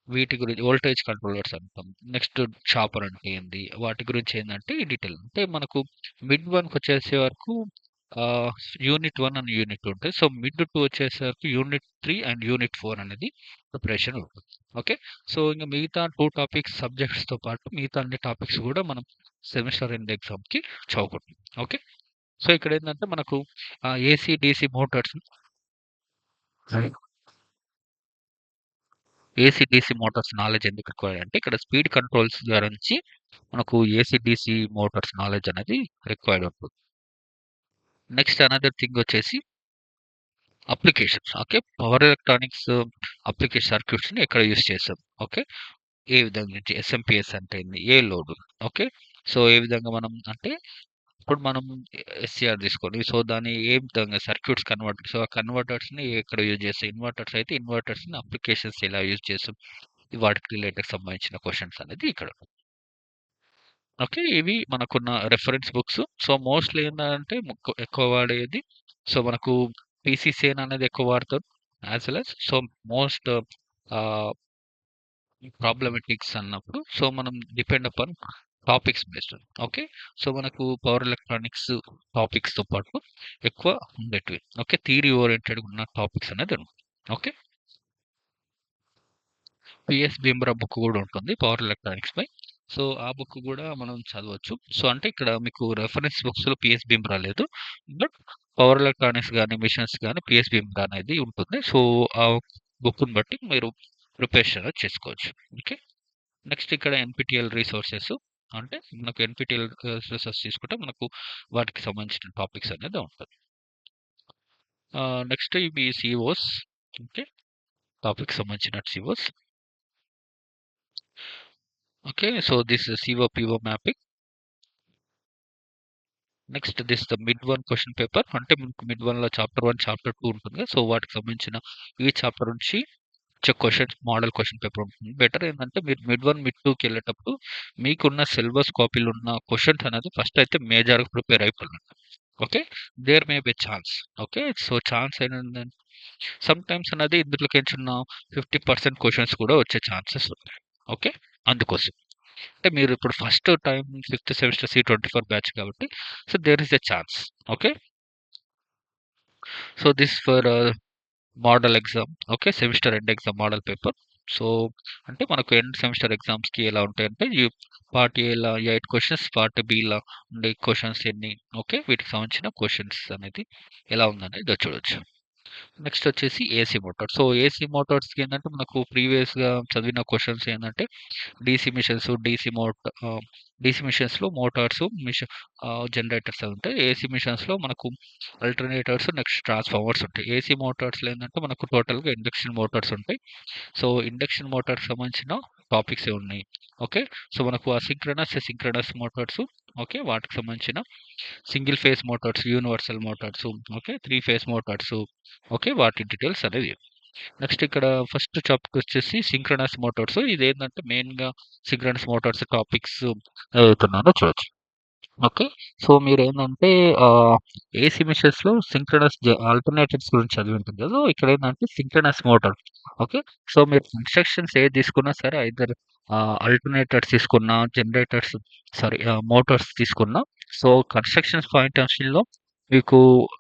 వీటి గురించి వోల్టేజ్ కంట్రోలర్స్ అంటాం. నెక్స్ట్ చాపర్ అంటే ఏంది? వాటి గురించి ఏందంటే ఈ డీటెయిల్. అంటే మనకు మిడ్ 1 వచ్చేసే వరకు ఆహ్, యూనిట్ 1 అండ్ యూనిట్ 2 ఉంటాయి. సో, మిడ్ 2 వచ్చేసరికి యూనిట్ 3 అండ్ యూనిట్ 4 అనేది ప్రిపరేషన్ ఉంటుంది. ఓకే. సో, ఇంక మిగతా 2 టాపిక్స్ సబ్జెక్ట్స్‌తో పాటు మిగతా అన్ని టాపిక్స్ గూడా మనం సెమిస్టర్ ఎండ్ ఎగ్జామ్‌కి చదువుకుంటాం. ఓకే. సో, ఇక్కడేందంటే మనకు AC, DC motors AC, DC motors knowledge ఎందుకు రిక్వైర్డ్ అంటే ఇక్కడ స్పీడ్ కంట్రోల్స్ గురించి మనకు ఏసీ, డీసీ మోటార్స్ నాలెడ్జ్ అనేది రిక్వైర్డ్ ఉంటుంది. నెక్స్ట్ అనదర్ థింగ్ వచ్చేసి applications. Okay. Power electronics application సర్క్యూట్స్‌ని ఎక్కడ యూజ్ చేస్తాం. ఓకే. ఏ విధంగా నుంచి ఎస్ఎంపీఎస్ అంటే ఏంది? ఏ లోడ్? ఓకే. సో, ఏ విధంగా మనం అంటే ఇప్పుడు మనం ఎస్సీఆర్ తీసుకోండి. సో, దాన్ని ఏ విధంగా సర్క్యూట్స్ కన్వర్టర్స్ సో, ఆ కన్వర్టర్స్‌ని ఎక్కడ యూజ్ చేస్తాం? ఇన్వర్టర్స్ అయితే ఇన్వర్టర్స్‌ని అప్లికేషన్స్ ఎలా యూజ్ చేస్తాం? వాటికి రిలేటెడ్ సంబంధించిన క్వెషన్స్ అనేది ఇక్కడ. ఓకే. ఇవి మనకున్న రిఫరెన్స్ బుక్స్. సో, మోస్ట్‌లీ ఏందంటే ఎక్కువ వాడేది సో, మనకు పీసీసీఎన్ అనేది ఎక్కువ వాడతారు. As well as so, most ah, problematics అన్నప్పుడు సో, మనం depend upon topics based. Okay. So, మనకు పవర్ ఎలక్ట్రానిక్స్ టాపిక్స్‌తో పాటు ఎక్కువ ఉండేటివి. ఓకే. థియరీ ఓరియెంటెడ్‌గా ఉన్న టాపిక్స్ అనేది ఉంటాయి. ఓకే. పిఎస్ భీమ్రా బుక్ గూడా ఉంటుంది పవర్ ఎలక్ట్రానిక్స్‌పై. సో, ఆ బుక్ గూడా మనం చదవచ్చు. సో, అంటే ఇక్కడ మీకు రెఫరెన్స్ బుక్స్‌లో పిఎస్ భీమ్రా లేదు. బట్ పవర్ ఎలక్ట్రానిక్స్ గాని, మిషన్స్ గాని పిఎస్ భీమ్రా అనేది ఉంటుంది. సో, ఆ బుక్‌ని బట్టి మీరు ప్రిపరేషన్ అనేది చేసుకోవచ్చు. ఓకే. నెక్స్ట్ ఇక్కడ ఎన్‌పిటిఎల్ రిసోర్సెస్ అంటే మనకు ఎన్‌పిటిఎల్ రిసోర్సెస్ తీసుకుంటే మనకు వాటికి సంబంధించిన టాపిక్స్ అనేది ఉంటది. నెక్స్ట్ ఇవి సీఓస్ ఓకే. టాపిక్‌కి సంబంధించిన COs. Okay. So, this CO PO mapping. Next this the mid one question paper. అంటే మనకు మిడ్ వన్‌లో చాప్టర్ 1, చాప్టర్ 2 ఉంటుంది. సో, వాటికి సంబంధించిన ఈ చాప్టర్ నుంచి వచ్చే క్వెషన్స్ మోడల్ క్వెషన్ పేపర్ ఉంటుంది. బెటర్ ఏందంటే మీరు మిడ్ 1, మిడ్ 2కెళ్ళేటప్పుడు మీకున్న సిలబస్ కాపీలో ఉన్న క్వెషన్స్ అనేది ఫస్ట్ అయితే మేజర్‌గా ప్రిపేర్ అయిపోండి. Okay. There may be chance. Okay. So, chance ఏంటంటే సమ్‌టైమ్స్ అనేది ఇందులోకెంచున్న 50% క్వెషన్స్ కూడా వచ్చే ఛాన్సెస్ ఉన్నాయి. ఓకే. అందుకోసం. అంటే మీరు ఇప్పుడు first time fifth semester C24 batch కాబట్టి so there is a chance. Okay. So this for model exam. Okay. Semester end exam model paper. So అంటే మనకు ఎండ్ సెమిస్టర్ ఎగ్జామ్స్‌కి ఎలా ఉంటాయంటే పార్ట్ ఏలా 8 క్వెషన్స్, పార్ట్ బిలా ఉండే క్వెషన్స్ ఎన్ని ఓకే. వీటికి సంబంధించిన క్వెషన్స్ అనేది ఎలా ఉందనేది చూడొచ్చు. నెక్స్ట్ వచ్చేసి ఏసీ మోటార్. సో ఏసీ మోటార్స్‌కి ఏందంటే మనకు ప్రీవియస్‌గా చదివిన క్వెషన్స్ ఏందంటే డీసీ మిషన్స్, డీసీ మిషన్స్‌లో మోటార్స్, జనరేటర్స్ అవి ఉంటాయి. ఏసీ మిషన్స్‌లో మనకు అల్టర్నేటర్స్, నెక్స్ట్ ట్రాన్స్‌ఫార్మర్స్ ఉంటాయి. ఏసీ మోటార్స్‌లో ఏందంటే మనకు టోటల్‌గా ఇండక్షన్ మోటార్స్ ఉంటాయి. సో, ఇండక్షన్ మోటార్స్ సంబంధించిన టాపిక్సే ఉన్నాయి. ఓకే. సో, మనకు అసింక్రోనస్, సింక్రోనస్ మోటార్స్ ఓకే. వాటికి సంబంధించిన single phase motors, universal motors okay. 3 phase motors okay. వాటి డీటెయిల్స్ అనేవి. నెక్స్ట్ ఇక్కడ ఫస్ట్ టాపిక్ వచ్చేసి సింక్రోనస్ మోటార్స్. ఇదేంటంటే మెయిన్‌గా సింక్రోనస్ మోటార్స్ టాపిక్స్ చదువుతున్నానో చూడొచ్చు. ఓకే. సో, మీరేందంటే ఆహ్, ఏసీ మెషిన్స్‌లో సింక్రోనస్ ఆల్టర్నేటర్స్ గురించి చదివి ఉంటుంది కదా! ఇక్కడేందంటే సింక్రోనస్ మోటార్. ఓకే. సో, మీరు ఇన్‌స్ట్రక్షన్స్ ఏది తీసుకున్నా సరే ఐదర్ ఆల్టర్నేటర్స్ తీసుకున్నా, జనరేటర్స్ సారీ మోటార్స్ తీసుకున్నా సో, కన్‌స్ట్రక్షన్స్ పాయింట్ ఆఫ్ వ్యూలో మీకు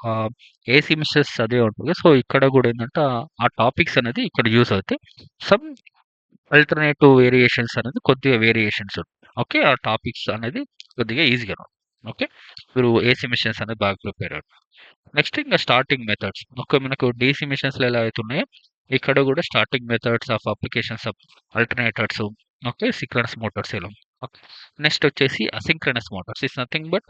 ఆహ్, ఏసీ మెషిన్స్ చదివే ఉంటుంది. సో, ఇక్కడ గూడా ఏందంటే ఆ టాపిక్స్ అనేది ఇక్కడ యూజ్ అవుతాయి. సమ్ ఆల్టర్‌నేటివ్ వేరియేషన్స్ అనేది కొద్దిగా వేరియేషన్స్ ఉంటాయి. ఓకే. ఆ టాపిక్స్ అనేది కొద్దిగా ఈజీగా ఓకే. మీరు ఏసీ మెషిన్స్ అనేది బాగా ప్రిపేర్ అవ్వండి. నెక్స్ట్ ఇంక స్టార్టింగ్ మెథడ్స్. మనకు డీసీ మెషిన్స్‌లో ఎలా అయితే ఉన్నాయో, ఇక్కడ గూడా starting methods of applications of alternators okay. Synchronous motors ఇలా ఓకే. నెక్స్ట్ వచ్చేసి asynchronous motors. It's nothing but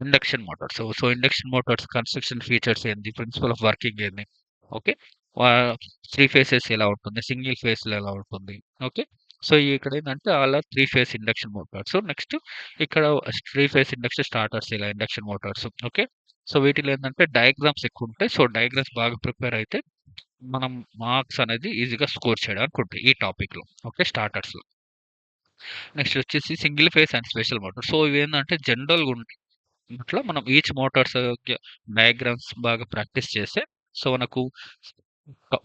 induction motors. So, induction motors construction features ఏంది? ప్రిన్సిపల్ ఆఫ్ వర్కింగ్ ఏంది? ఓకే. ఆహ్, 3 ఫేసెస్ ఎలా ఉంటుంది? సింగిల్ ఫేస్‌లో ఎలా ఉంటుంది? ఓకే. సో, ఇక్కడేందంటే all are 3 phase induction motors. Next ఇక్కడ 3 ఫేస్ ఇండక్షన్ స్టార్టర్స్ ఇలా ఇండక్షన్ మోటార్స్. ఓకే. సో, వీటిలో ఏందంటే డయాగ్రామ్స్ ఎక్కువుంటాయి. సో, డయాగ్రామ్స్ బాగా ప్రిపేర్ అయితే మనం మార్క్స్ అనేది ఈజీగా స్కోర్ చేయడానికి ఉంటాయి ఈ టాపిక్‌లో. ఓకే. స్టార్టర్స్‌లో. నెక్స్ట్ వచ్చేసి single phase and special motor. So, ఇవేందంటే జనరల్‌గా ఉంటాయి. ఇట్లా మనం ఈచ్ మోటార్స్ డయాగ్రామ్స్ బాగా ప్రాక్టీస్ చేస్తే సో, మనకు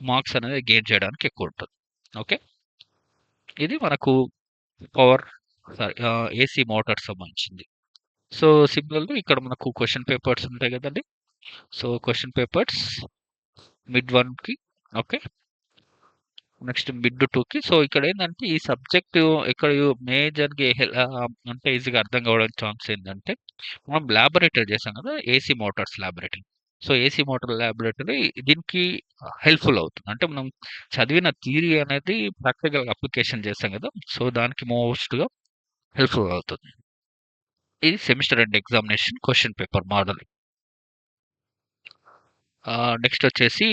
మార్క్స్ అనేది గెయిన్ చేయడానికి ఎక్కువ ఉంటుంది. ఓకే. ఇది మనకు పవర్ సారీ ఏసీ మోటార్స్ సంబంధించింది. సో, సిమిలర్‌గా ఇక్కడ మనకు క్వెషన్ పేపర్స్ ఉంటాయి గదండీ! సో, క్వెషన్ పేపర్స్ మిడ్ 1కి ఓకే. నెక్స్ట్ మిడ్ 2కి. సో, ఇక్కడేందంటే ఈ సబ్జెక్ట్ ఇక్కడ మేజర్‌గా అంటే ఈజీగా అర్థం కావడానికి ఛాన్స్ ఏందంటే, మనం లాబొరేటరీ చేసాం కదా! AC Motors laboratory. So, AC motor laboratory దీనికి హెల్ప్‌ఫుల్ అవుతుంది. అంటే మనం చదివిన థియరీ అనేది ప్రాక్టికల్ అప్లికేషన్ చేస్తాం కదా! సో, దానికి మోస్ట్‌గా హెల్ప్‌ఫుల్ అవుతుంది. ఇది semester end examination question paper model. Next వచ్చేసి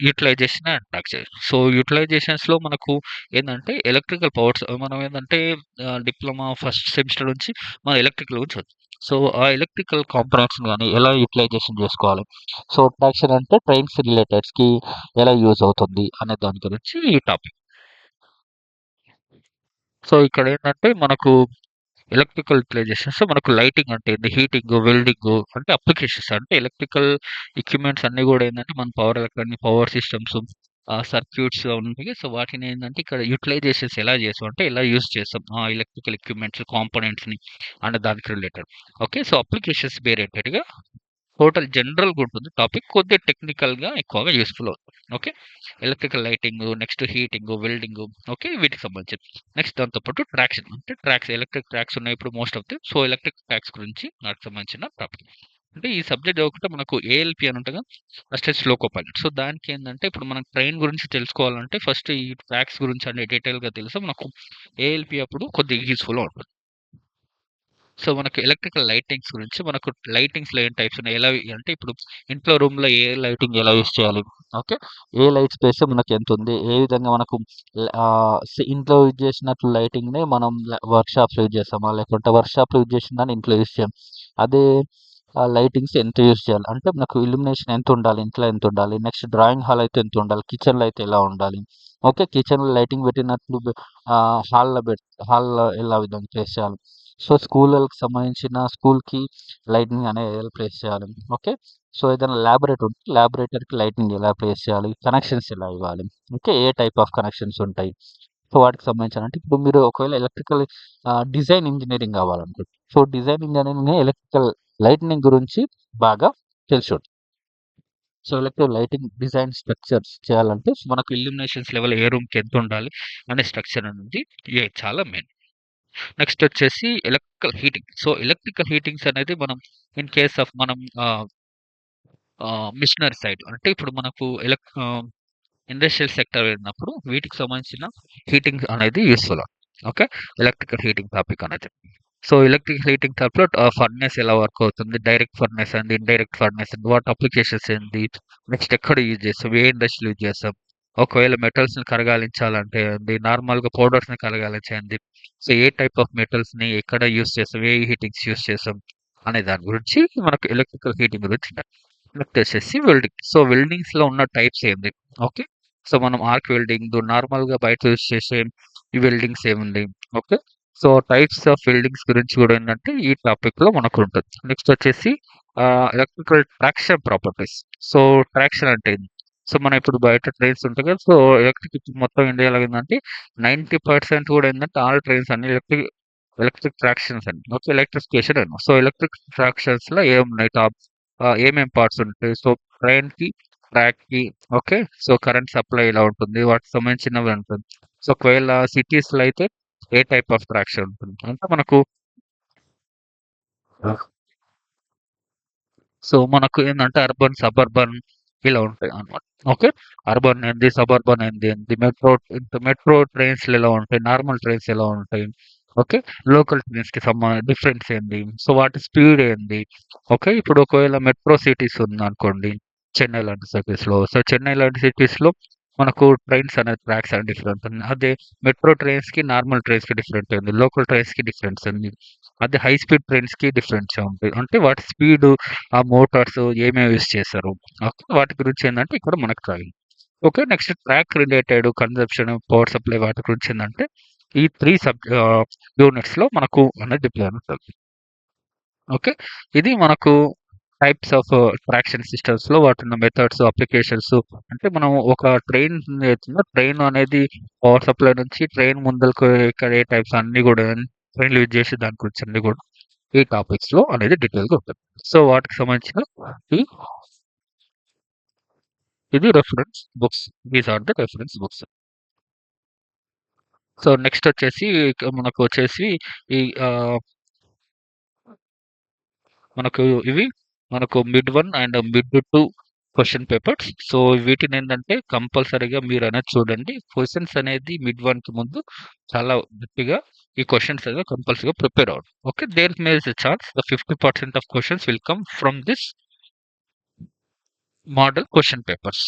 యుటిలైజేషన్ అండ్ స్ట్రక్చర్. సో, యుటిలైజేషన్స్‌లో మనకు ఏందంటే ఎలక్ట్రికల్ పవర్స్ మనం ఏందంటే డిప్లొమా ఫస్ట్ సెమిస్టర్ నుంచి మనం ఎలక్ట్రికల్ గురించి సో, ఆ ఎలక్ట్రికల్ కాంపోనెంట్స్‌ని గాని ఎలా యుటిలైజేషన్ జేసుకోవాలి. సో, ట్రాక్షన్ అంటే ట్రైన్స్ రిలేటెడ్స్‌కి ఎలా యూజ్ అవుతుంది అనే దాని గురించి ఈ టాపిక్. సో, ఇక్కడేందంటే మనకు ఎలక్ట్రికల్ యుటిలైజేషన్స్ మనకు లైటింగ్ అంటే ఏంది, హీటింగ్, వెల్డింగ్ అంటే అప్లికేషన్స్ అంటే ఎలక్ట్రికల్ ఎక్విప్‌మెంట్స్ అన్నీ గూడా ఏందంటే మన power electronic power systems circuits ఉంటాయి. సో, వాటిని ఏందంటే ఇక్కడ యుటిలైజేషన్స్ ఎలా చేస్తాం అంటే ఎలా యూజ్ చేస్తాం. ఎలక్ట్రికల్ ఎక్విప్‌మెంట్స్ కాంపోనెంట్స్‌ని అనే దానికి రిలేటెడ్. ఓకే. సో, అప్లికేషన్స్ బేరేటెడ్‌గా టోటల్ జనరల్‌గా ఉంటుంది టాపిక్. కొద్దిగా టెక్నికల్‌గా ఎక్కువగా యూజ్‌ఫుల్ అవుతుంది. Okay. Electrical lighting, next heating, welding okay. వీటికి సంబంధించింది. నెక్స్ట్ దాంతో పాటు ట్రాక్షన్ అంటే ట్రాక్స్ ఎలక్ట్రిక్ ట్రాక్స్ ఉన్నాయి ఇప్పుడు most of the. So, electric tracks గురించి వాటికి సంబంధించిన టాపిక్. అంటే ఈ సబ్జెక్ట్ చదువుకుంటే మనకు ఏఎల్‌పి అని ఉంటదిగా అసిస్టెంట్ లోకో పైలట్. సో, దానికేందంటే ఇప్పుడు మనం ట్రైన్ గురించి తెలుసుకోవాలంటే ఫస్ట్ ఈ ట్రాక్స్ గురించి అన్ని డీటెయిల్‌గా తెలిస్తే మనకు ఏఎల్‌పి అప్పుడు కొద్దిగా యూజ్‌ఫుల్‌గా ఉంటుంది. సో, మనకు ఎలక్ట్రికల్ లైటింగ్స్ గురించి మనకు లైటింగ్స్‌లో ఏం టైప్స్ ఉన్నాయి? ఎలా అంటే ఇప్పుడు ఇంట్లో రూమ్‌లో ఏ లైటింగ్ ఎలా యూజ్ చేయాలి? ఓకే. ఏ లైట్ స్పేస్ మనకెంతుంది? ఏ విధంగా మనకు ఇంట్లో యూజ్ చేసినట్లు లైటింగ్‌నే మనం వర్క్‌షాప్స్‌లో యూజ్ చేస్తామా? లేకుంటే వర్క్‌షాప్‌లో యూజ్ చేసిన దాన్ని ఇంట్లో యూజ్ చేయం. అదే లైటింగ్స్ ఎంత యూజ్ చేయాలి? అంటే మనకు ఇల్యూమినేషన్ ఎంతుండాలి? ఇంట్లో ఎంతుండాలి? నెక్స్ట్ డ్రాయింగ్ హాల్ అయితే ఎంతుండాలి? కిచెన్‌లో అయితే ఎలా ఉండాలి? ఓకే. కిచెన్‌లో లైటింగ్ పెట్టినట్లు హాల్‌లో ఎలా విధంగా ప్లేస్ చేయాలి? సో, స్కూళ్ళకి సంబంధించిన స్కూల్‌కి లైటింగ్ అనేది ఎలా ప్లేస్ చేయాలి? ఓకే. సో, ఏదైనా ల్యాబొరేటరీ ఉంటే ల్యాబొరేటరీకి లైటింగ్ ఎలా ప్లేస్ చేయాలి? కనెక్షన్స్ ఎలా ఇవ్వాలి? ఓకే. ఏ టైప్ ఆఫ్ కనెక్షన్స్ ఉంటాయి? సో, వాటికి సంబంధించిన అంటే ఇప్పుడు మీరు ఒకవేళ ఎలక్ట్రికల్ డిజైన్ ఇంజినీరింగ్ అవ్వాలనుకోండి. So, design engineering electrical lightning గురించి బాగా తెలిసుంటది. So, electrical lighting design structures చేయాలంటే మనకు ఇల్యూమినేషన్స్ లెవెల్ ఏ రూమ్‌కి ఎంతుండాలి అనే స్ట్రక్చర్ అనేది చాలా మెయిన్. నెక్స్ట్ వచ్చేసి ఎలక్ట్రికల్ హీటింగ్. సో, ఎలక్ట్రికల్ హీటింగ్స్ అనేది మనం ఇన్ కేస్ ఆఫ్ మనం మిషనరీ సైడ్ అంటే ఇప్పుడు మనకు ఇండస్ట్రియల్ సెక్టర్ వెళ్ళినప్పుడు వీటికి సంబంధించిన హీటింగ్ అనేది useful. Okay. Electrical heating topic అనేది. సో, ఎలక్ట్రికల్ హీటింగ్ టాప్‌లో ఫర్నేస్ ఎలా వర్క్ అవుతుంది? Direct furnace and indirect furnace and వాటి అప్లికేషన్స్ ఏంది? నెక్స్ట్ ఎక్కడ యూజ్ చేస్తాం? ఏ ఇండస్ట్రీలో యూజ్ చేస్తాం? ఒకవేళ మెటల్స్‌ని కరగాలించాలంటే ఏంది? నార్మల్‌గా పౌడర్స్‌ని కరగాలించేంది? సో, ఏ టైప్ ఆఫ్ మెటల్స్‌ని ఎక్కడ యూజ్ చేస్తాం? ఏ హీటింగ్స్ యూజ్ చేస్తాం? అనే దాని గురించి మనకు ఎలక్ట్రికల్ హీటింగ్ గురించి నెక్స్ట్ వచ్చేసి వెల్డింగ్. సో, వెల్డింగ్స్‌లో ఉన్న టైప్స్ ఏంది? ఓకే. సో, మనం ఆర్క్ వెల్డింగ్, నార్మల్‌గా బయట యూజ్ చేసే ఈ వెల్డింగ్స్ ఏముంది? Okay. So, types of weldings గురించి గూడా ఏందంటే ఈ టాపిక్‌లో మనకుంటది. నెక్స్ట్ వచ్చేసి electrical traction properties. So, traction అంటే ఏంది? సో, మనం ఇప్పుడు బయట ట్రైన్స్ ఉంటాయి కదా! సో, ఎలక్ట్రిక్ ఇప్పుడు మొత్తం ఇండియాలో ఏందంటే 90% కూడా ఏందంటే ఆల్ ట్రైన్స్ అన్ని ఎలక్ట్రిక్ ట్రాక్షన్స్ అండి. ఓకే. ఎలక్ట్రిఫికేషన్ అండి. సో, ఎలక్ట్రిక్ ట్రాక్షన్స్‌లో ఏమున్నాయి ఏమేం పార్ట్స్ ఉంటాయి? సో, ట్రైన్‌కి, ట్రాక్‌కి ఓకే. సో, కరెంట్ సప్లై ఎలా ఉంటుంది? వాటికి సంబంధించినవి ఉంటుంది. సో, ఒకవేళ సిటీస్‌లో అయితే ఏ టైప్ ఆఫ్ ట్రాక్షన్ ఉంటుంది? అంటే మనకు సో, మనకు ఏందంటే అర్బన్, సబర్బన్ ఇలా ఉంటాయన్నమాట. ఓకే. అర్బన్ ఏంది? సబర్బన్ ఏంది? మెట్రో ట్రైన్స్‌లో ఎలా ఉంటాయి? నార్మల్ ట్రైన్స్ ఎలా ఉంటాయి? ఓకే. లోకల్ ట్రైన్స్‌కి డిఫరెన్స్ ఏంది? సో, వాటి స్పీడ్ ఏంది? ఓకే. ఇప్పుడు ఒకవేళ మెట్రో సిటీస్ ఉందనుకోండి. చెన్నై లాంటి సిటీస్‌లో. సో, చెన్నై లాంటి సిటీస్‌లో మనకు ట్రైన్స్ అనేది ట్రాక్స్ అనేది డిఫరెంట్ ఉంది. అదే మెట్రో ట్రైన్స్‌కి, నార్మల్ ట్రైన్స్‌కి డిఫరెంట్ ఉంది. లోకల్ ట్రైన్స్‌కి డిఫరెన్స్ ఉంది. అదే హై స్పీడ్ ట్రైన్స్‌కి డిఫరెన్స్ ఉంటాయి. అంటే వాటి స్పీడు, ఆ మోటార్స్ ఏమేమి యూజ్ చేస్తారు. ఓకే. వాటి గురించి ఏందంటే ఇక్కడ మనకు tracking. Okay. Next track related consumption, power supply వాటి గురించి ఏందంటే ఈ 3 యూనిట్స్‌లో మనకు అనేది డిప్లై అవుతది. ఓకే. ఇది మనకు టైప్స్ ఆఫ్ ట్రాక్షన్ సిస్టమ్స్‌లో వాటిన్న మెథడ్స్, అప్లికేషన్స్ అంటే మనం ఒక ట్రైన్ అనేది పవర్ సప్లై నుంచి ట్రైన్ ముందలకు ఎక్కడ ఏ టైప్స్ అన్నీ గూడా ట్రైన్‌లు యూజ్ చేసే దాని గురించి అన్నీ గూడా ఈ టాపిక్స్‌లో అనేది డీటెయిల్‌గా ఉంటది. సో, వాటికి సంబంధించిన ఈ ఇది reference books. These are the reference books. So, next వచ్చేసి మనకు వచ్చేసి ఈ మనకు ఇవి మనకు mid 1 and mid 2 question papers. So, వీటినేంటంటే కంపల్సరీగా మీరనేది చూడండి. క్వెషన్స్ అనేది మిడ్ 1కి ముందు చాలా గట్టిగా ఈ క్వెషన్స్ అనేది కంపల్సరీగా ప్రిపేర్ అవ్వండి. Okay. There may is a chance the 50% of questions will come from this model question papers.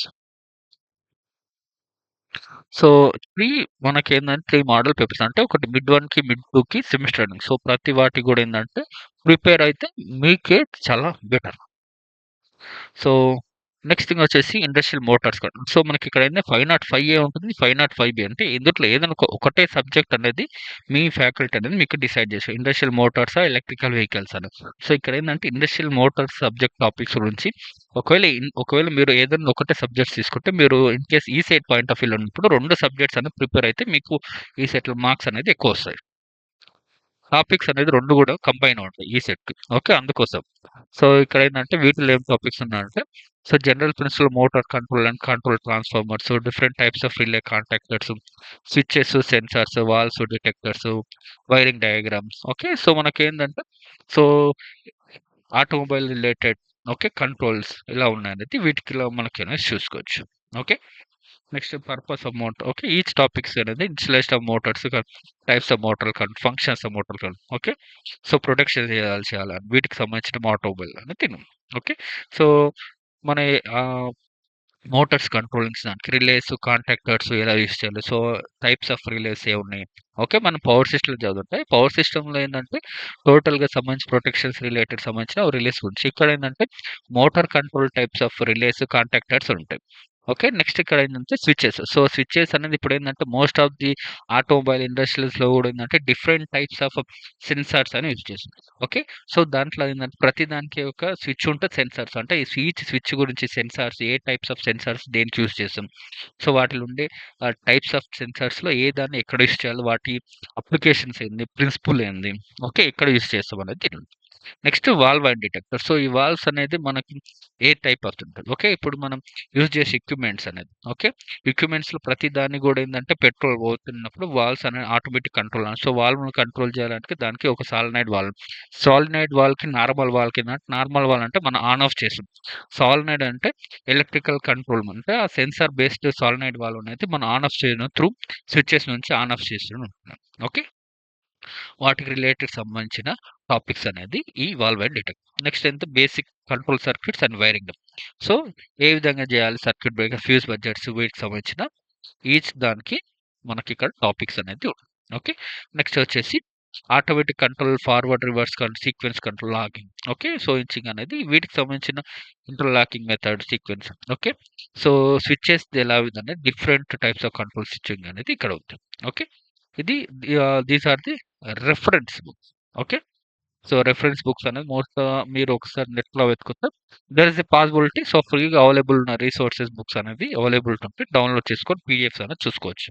So, 3 మనకేందంటే 3 మోడల్ పేపర్స్ అంటే ఒకటి మిడ్ 1కి, మిడ్ 2కి సెమిస్టర్ ఎండింగ్. సో, ప్రతి వాటికి గూడా ఏందంటే ప్రిపేర్ అయితే మీకే చాలా బెటర్. సో నెక్స్ట్ థింగ్ వచ్చేసి ఇండస్ట్రియల్ మోటార్స్ కూడా. సో, మనకిక్కడ ఏంది 505 ఉంటుంది. 505 అంటే ఇందుట్లో ఏదైనా ఒకటే సబ్జెక్ట్ అనేది మీ ఫ్యాకల్టీ అనేది మీకు డిసైడ్ చేసారు. ఇండస్ట్రియల్ మోటార్సా, ఎలక్ట్రికల్ వెహికల్స్ అని. సో, ఇక్కడ ఏందంటే ఇండస్ట్రియల్ మోటార్స్ సబ్జెక్ట్ టాపిక్స్ గురించి ఒకవేళ మీరు ఏదైనా ఒకటే సబ్జెక్ట్స్ తీసుకుంటే మీరు in case ECET point of వ్యూలో ఉన్నప్పుడు 2 సబ్జెక్ట్స్ అనేది ప్రిపేర్ అయితే మీకు ఈసెట్‌లో మార్క్స్ అనేది ఎక్కువొస్తాయి. టాపిక్స్ అనేది 2 గూడా కంబైన్ ఉంటాయి ఈ సెట్‌కి. ఓకే. అందుకోసం. సో, ఇక్కడేందంటే వీటిలో ఏం టాపిక్స్ ఉన్నాయంటే, so, general principle motor control and control transformers, different types of relay contactors, switches, sensors, valves, detectors, wiring diagrams. Okay. So, మనకేందంటే so, automobile related okay. Controls ఎలా ఉన్నాయనేది వీటికిలో మనకనేది చూసుకోవచ్చు. Okay. Next purpose of motor okay. Each topics అనేది installation of motors, types of motor functions of motor okay. So, protection చేయాలా వీటికి సంబంధించిన ఆటోమొబైల్ అనేది ఓకే. సో, మన ఆహ్ మోటార్స్ కంట్రోలింగ్స్ దానికి రిలేస్, కాంటాక్టర్స్ ఎలా యూజ్ చేయాలి. సో, టైప్స్ ఆఫ్ రిలేస్ ఏవున్నాయి. ఓకే. మనం పవర్ సిస్టమ్ చదువుంటే, పవర్ సిస్టమ్‌లో ఏందంటే టోటల్‌గా సంబంధించి ప్రొటెక్షన్స్ రిలేటెడ్ సంబంధించిన రిలేస్ గురించి. ఇక్కడేందంటే motor control types of relays, contactors ఉంటాయి. ఓకే. నెక్స్ట్ ఇక్కడేందంటే స్విచెస్. సో, స్విచెస్ అనేది ఇప్పుడేందంటే మోస్ట్ ఆఫ్ ది ఆటోమొబైల్ ఇండస్ట్రీస్‌లో గూడా ఏందంటే డిఫరెంట్ టైప్స్ ఆఫ్ సెన్సార్స్ అని యూజ్ చేస్తున్నారు. ఓకే. సో, దాంట్లో ఏందంటే ప్రతి దానికి ఒక స్విచ్ ఉంటది సెన్సార్స్. అంటే ఈచ్ స్విచ్ గురించి sensors A types of sensors దేనికి యూజ్ చేస్తాం. సో, వాటిలో ఉండే టైప్స్ ఆఫ్ సెన్సార్స్‌లో ఏ దాన్ని ఎక్కడ యూజ్ చేయాలి, వాటి అప్లికేషన్స్ ఏంది, ప్రిన్సిపుల్ ఏంది, ఓకే. ఎక్కడ యూజ్ చేస్తాం అనేది తెలియాలి. Next valve and detector. So, ఈ వాల్వ్స్ అనేది మనకి ఏ టైప్ ఆఫ్ ఉంటది. ఓకే. ఇప్పుడు మనం యూజ్ చేసే ఎక్విప్‌మెంట్స్ అనేది. ఓకే. ఎక్విప్‌మెంట్స్‌లో ప్రతి దాన్ని గూడా ఏందంటే పెట్రోల్ పోతున్నప్పుడు వాల్వ్స్ అనేవి ఆటోమేటిక్ కంట్రోల్ సో, వాల్వ్‌ని కంట్రోల్ చేయాలంటే దానికి ఒక సాలినాయిడ్ వాల్వ్. సాలినాయిడ్ వాల్వ్‌కి నార్మల్ వాల్వ్‌కి నార్మల్ వాల్వ్ అంటే మనం ఆన్ ఆఫ్ చేస్తాం. సాలినాయిడ్ అంటే ఎలక్ట్రికల్ కంట్రోల్ అంటే ఆ సెన్సార్ బేస్డ్ సాలినాయిడ్ వాల్వ్ అనేది మనం ఆన్ ఆఫ్ చేయడం త్రూ స్విచెస్ నుంచి ఆన్ ఆఫ్ చేస్తూ ఉంటున్నాం. ఓకే. వాటికి రిలేటెడ్ సంబంధించిన టాపిక్స్ అనేది ఈ వాల్వ్ అండ్ డిటెక్ట్. నెక్స్ట్ ఏంటంటే basic control circuits and wiring. So, ఏ విధంగా చేయాలి సర్క్యూట్ బ్రేకర్, ఫ్యూజ్ బడ్జెట్స్ వీటికి సంబంధించిన ఈచ్ దానికి మనకిక్కడ టాపిక్స్ అనేది ఉంటాయి. ఓకే. నెక్స్ట్ వచ్చేసి automatic control, forward, reverse sequence control, logging. Okay. So, inching అనేది వీటికి సంబంధించిన interlocking method, sequence. Okay. So, switches ఎలా విధంగా different types of control switching అనేది ఇక్కడ ఉంది. ఓకే. ఇది these are the reference books. Okay. So, reference books అనేది మీరు ఒకసారి నెట్‌లో వెతుకుతే there is a possibility so, ఫ్రీగా అవైలబుల్ ఉన్న రిసోర్సెస్ బుక్స్ అనేది అవైలబిలిటీ ఉంటే డౌన్‌లోడ్ చేసుకొని పీడీఎఫ్స్ అనేది చూసుకోవచ్చు.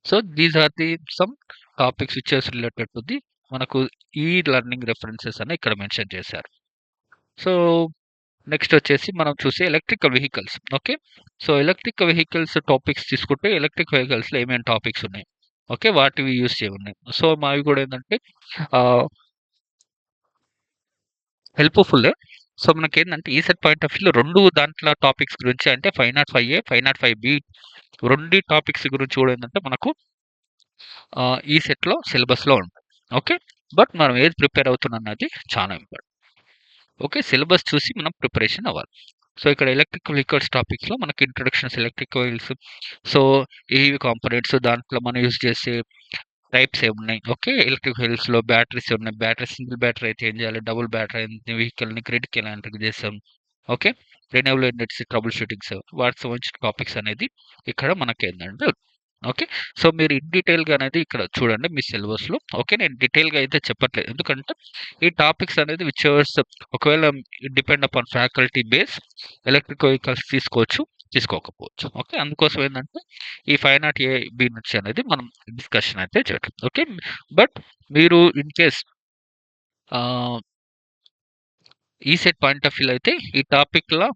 So, these are the some topics which is related to the మనకు ఈ లెర్నింగ్ రెఫరెన్సెస్ అని ఇక్కడ మెన్షన్ చేశారు. సో, నెక్స్ట్ వచ్చేసి మనం చూసే electrical vehicles. Okay. So, electric vehicles topics తీసుకుంటే ఎలక్ట్రిక్ వెహికల్స్‌లో ఏమేం టాపిక్స్ ఉన్నాయి. ఓకే. వాటివి యూజ్ చేయనున్నాయి. సో, మావి కూడా ఏందంటే ఆహ్, హెల్ప్‌ఫుల్లే. సో, మనకేందంటే ఈసెట్ పాయింట్ ఆఫ్ వ్యూలో 2 దాంట్ల టాపిక్స్ గురించి అంటే 505 505 2 టాపిక్స్ గురించి కూడా ఏందంటే మనకు ఈ సెట్‌లో సిలబస్‌లో ఉంటాయి. ఓకే. బట్ మనం ఏది ప్రిపేర్ అవుతున్నాం అన్నది చాలా ఇంపార్టెంట్. ఓకే. సిలబస్ చూసి మనం ప్రిపరేషన్ అవ్వాలి. సో, ఇక్కడ ఎలక్ట్రిక్ వెహికల్స్ టాపిక్స్‌లో మనకి ఇంట్రొడక్షన్స్ ఎలక్ట్రిక్ వెహికల్స్ సో, ఏవి కాంపోనెంట్స్ దాంట్లో మనం యూజ్ చేసే టైప్స్ ఏమున్నాయి. ఓకే. ఎలక్ట్రిక్ వెహికల్స్‌లో బ్యాటరీస్ ఉన్నాయి. బ్యాటరీ సింగిల్ బ్యాటరీ అయితే ఏం చేయాలి? డబుల్ బ్యాటరీ వెహికల్‌ని గ్రిడ్‌కి ఎలా ఇంటర్‌కి చేస్తాం. Okay. Renewable energy trouble shootings వాటికి సంబంధించిన టాపిక్స్ అనేది ఇక్కడ మనకేందంటే ఓకే. సో, మీరు ఇన్ డీటెయిల్‌గా అనేది ఇక్కడ చూడండి మీ సిలబస్‌లో. ఓకే. నేను డీటెయిల్‌గా అయితే చెప్పట్లేదు. ఎందుకంటే ఈ టాపిక్స్ అనేది ఒకవేళ depend upon faculty base electric vehicles తీసుకోవచ్చు, తీసుకోకపోవచ్చు. ఓకే. అందుకోసం ఏందంటే ఈ 5 ఏ, బి నుంచి అనేది మనం డిస్కషన్ అయితే చేయట్లేదు. ఓకే. బట్ మీరు ఇన్ కేస్ ఆహ్, ఈసెట్ పాయింట్ ఆఫ్ వ్యూలో అయితే ఈ టాపిక్‌లో